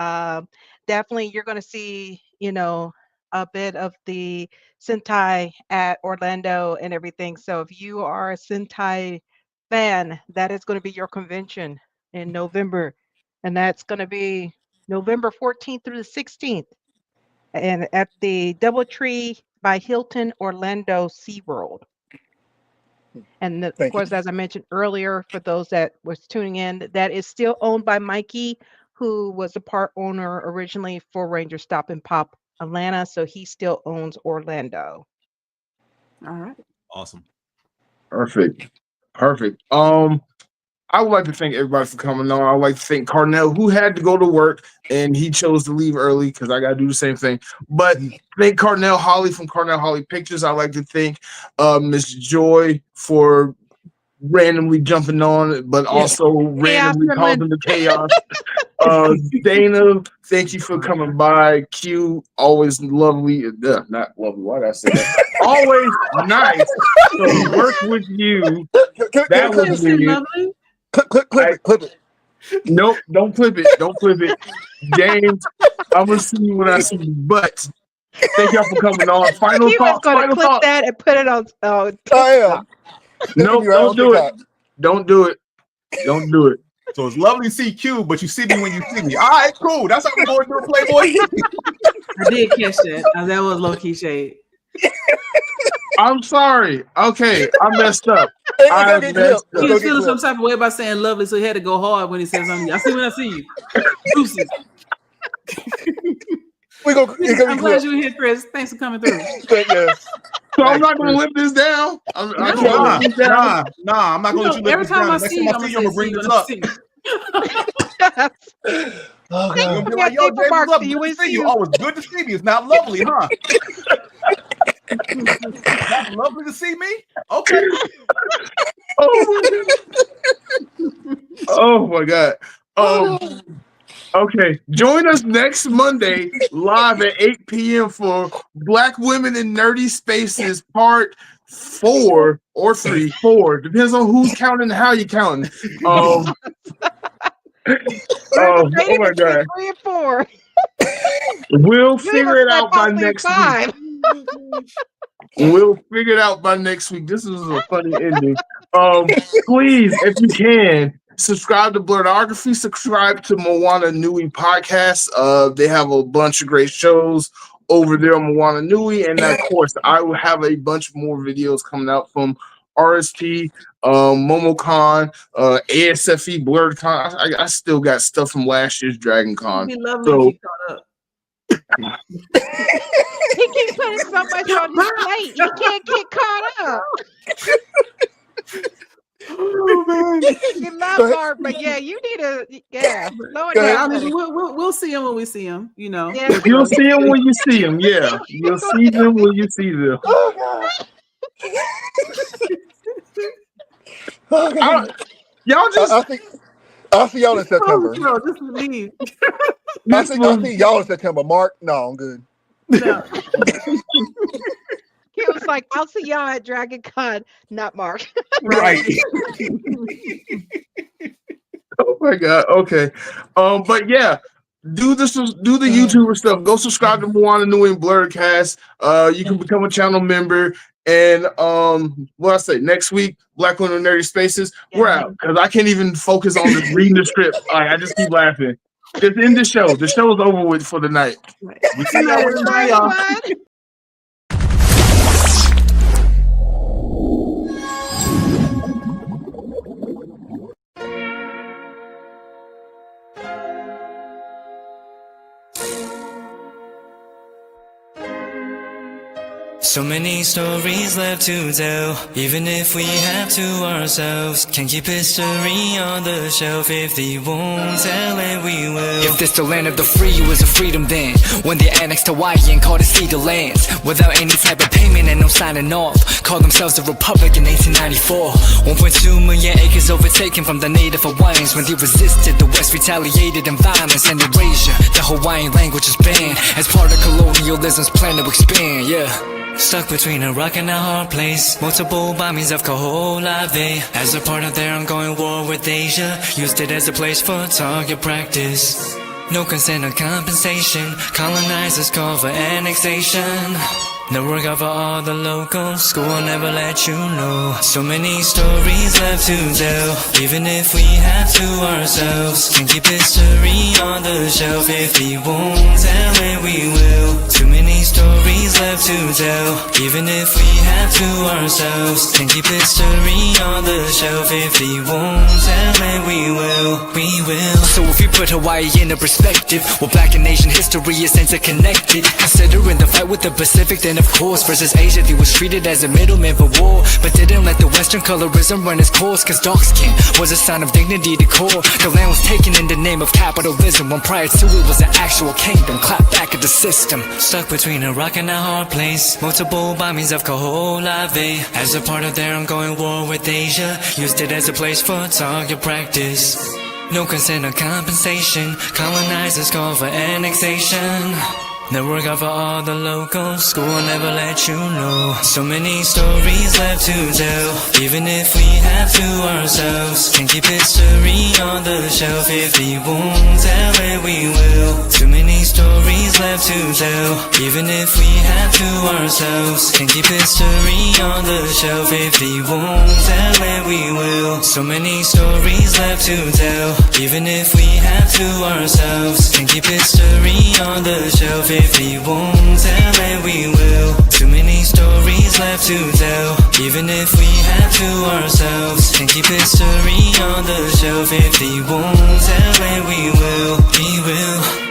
definitely you're going to see, a bit of the Sentai at Orlando and everything. So if you are a Sentai fan, that is going to be your convention in November. And that's going to be November 14th through the 16th. And at the Doubletree by Hilton Orlando SeaWorld. And of course, as I mentioned earlier, for those that was tuning in, that is still owned by Mikey, who was a part owner originally for Rangerstop and Pop Atlanta. So he still owns Orlando. All right. Awesome. perfect. I would like to thank everybody for coming on. I would like to thank Carnell, who had to go to work and he chose to leave early because I got to do the same thing. But thank Carnell Holley from Carnell Holley Pictures. I'd like to thank Miss Joy for randomly jumping on, but also randomly causing the chaos. Dana, thank you for coming by. Q, always lovely. Not lovely. Why did I say that? Always nice to work with you. That was me. Clip it. Nope, don't clip it. Don't clip it. James, I'm gonna see you when I see you. But thank y'all for coming on. Final He thoughts. was going to Final clip thoughts. that and put it on. I am. Nope, don't do it. Don't do it. Don't do it. So it's lovely to see Q, but you see me when you see me. All right, cool. That's how we're going to do it, Playboy. I did catch that. That was low-key shade. I'm sorry. Okay, I messed up. I messed He was up. feeling some type of way about saying lovely, so he had to go hard when he said something. I see when I see you. Deuces. I'm glad you were here, Chris. Thanks for coming through. Yes. So I'm not gonna lift this down. I'm not gonna lift this down. Nah, I'm not gonna let you lift every this time down. I Next see you, time I see you, I'm gonna bring this up. Oh, You're God. gonna be like, yo, James, what's up? Good to see you. Oh, it's good to see me. It's not lovely, huh? That's lovely to see me? Okay. Oh my God. Okay, join us next Monday live at 8 p.m. for Black Women in Nerdy Spaces Part 4 or 3. 4 depends on who's counting and how you counting. Oh my God. 3 and 4. We'll figure it out by next week. 5. We'll figure it out by next week. This is a funny ending. Please, if you can, subscribe to Blerdography, subscribe to Moana Nui Podcast. They have a bunch of great shows over there on Moana Nui. And of course, I will have a bunch more videos coming out from RSP, MomoCon, ASFE, Blerdkast. I still got stuff from last year's Dragon Con. It'd be lovely So- if you caught up. He keeps putting so much on his plate. He can't get caught up. Oh man. You love Mark, but yeah, you need to slow it Go ahead. I down. mean, we'll see him when we see him. You know. Yeah. You'll see them when you see them. Yeah, you'll see them when you see them. Oh God. Oh, God. Y'all just I'll see y'all in September. No, just leave. I'll see y'all in September. Mark, no, I'm good. No. He was like, I'll see y'all at Dragon Con, not Mark. right. Oh my God. Okay. But yeah, do the YouTuber stuff. Go subscribe to Moana Nui and Blerdkast. You can become a channel member. And what I say next week, Black Women in Nerdy Spaces. We're out because I can't even focus on this reading the script. I just keep laughing. Just end the show. The show is over with for the night. Right. We see Good night, y'all. everybody. Everyone. So many stories left to tell, even if we have to ourselves. Can keep history on the shelf. If they won't tell it, we will. If this the land of the free, it was a freedom then. When they annexed Hawaii and called it cedar lands, without any type of payment and no signing off. Called themselves the Republic in 1894. 1.2 million acres overtaken from the native Hawaiians. When they resisted, the West retaliated in violence and erasure. The Hawaiian language is banned as part of colonialism's plan to expand, yeah. Stuck between a rock and a hard place. Multiple bombings of Holley as a part of their ongoing war with Asia. Used it as a place for target practice. No consent or compensation. Colonizers call for annexation. No work out for all the locals. School will never let you know. So many stories left to tell, even if we have to ourselves. Can keep history on the shelf. If we won't tell it, we will. Too many stories left to tell, even if we have to ourselves. Can keep history on the shelf. If we won't tell it, we will. We will. So if we put Hawaii into perspective, well, Black and Asian history is interconnected. Considering the fight with the Pacific, then of course, versus Asia, they was treated as a middleman for war, but didn't let the Western colorism run its course, cause dark skin was a sign of dignity to core. The land was taken in the name of capitalism, when prior to it was an actual kingdom, clapped back at the system. Stuck between a rock and a hard place. Multiple bombings of Holley as a part of their ongoing war with Asia. Used it as a place for target practice. No consent or compensation. Colonizers call for annexation. No work out for all the locals. School will never let you know. So many stories left to tell, even if we have to ourselves. Can keep history on the shelf. If we won't tell it, we will. Too many stories left to tell, even if we have to ourselves. Can keep history on the shelf. If we won't tell it, we will. So many stories left to tell, even if we have to ourselves. Can keep history on the shelf. If we won't tell it, we will. Too many stories left to tell, even if we have to ourselves. Can keep history on the shelf. If we won't tell it, we will. We will.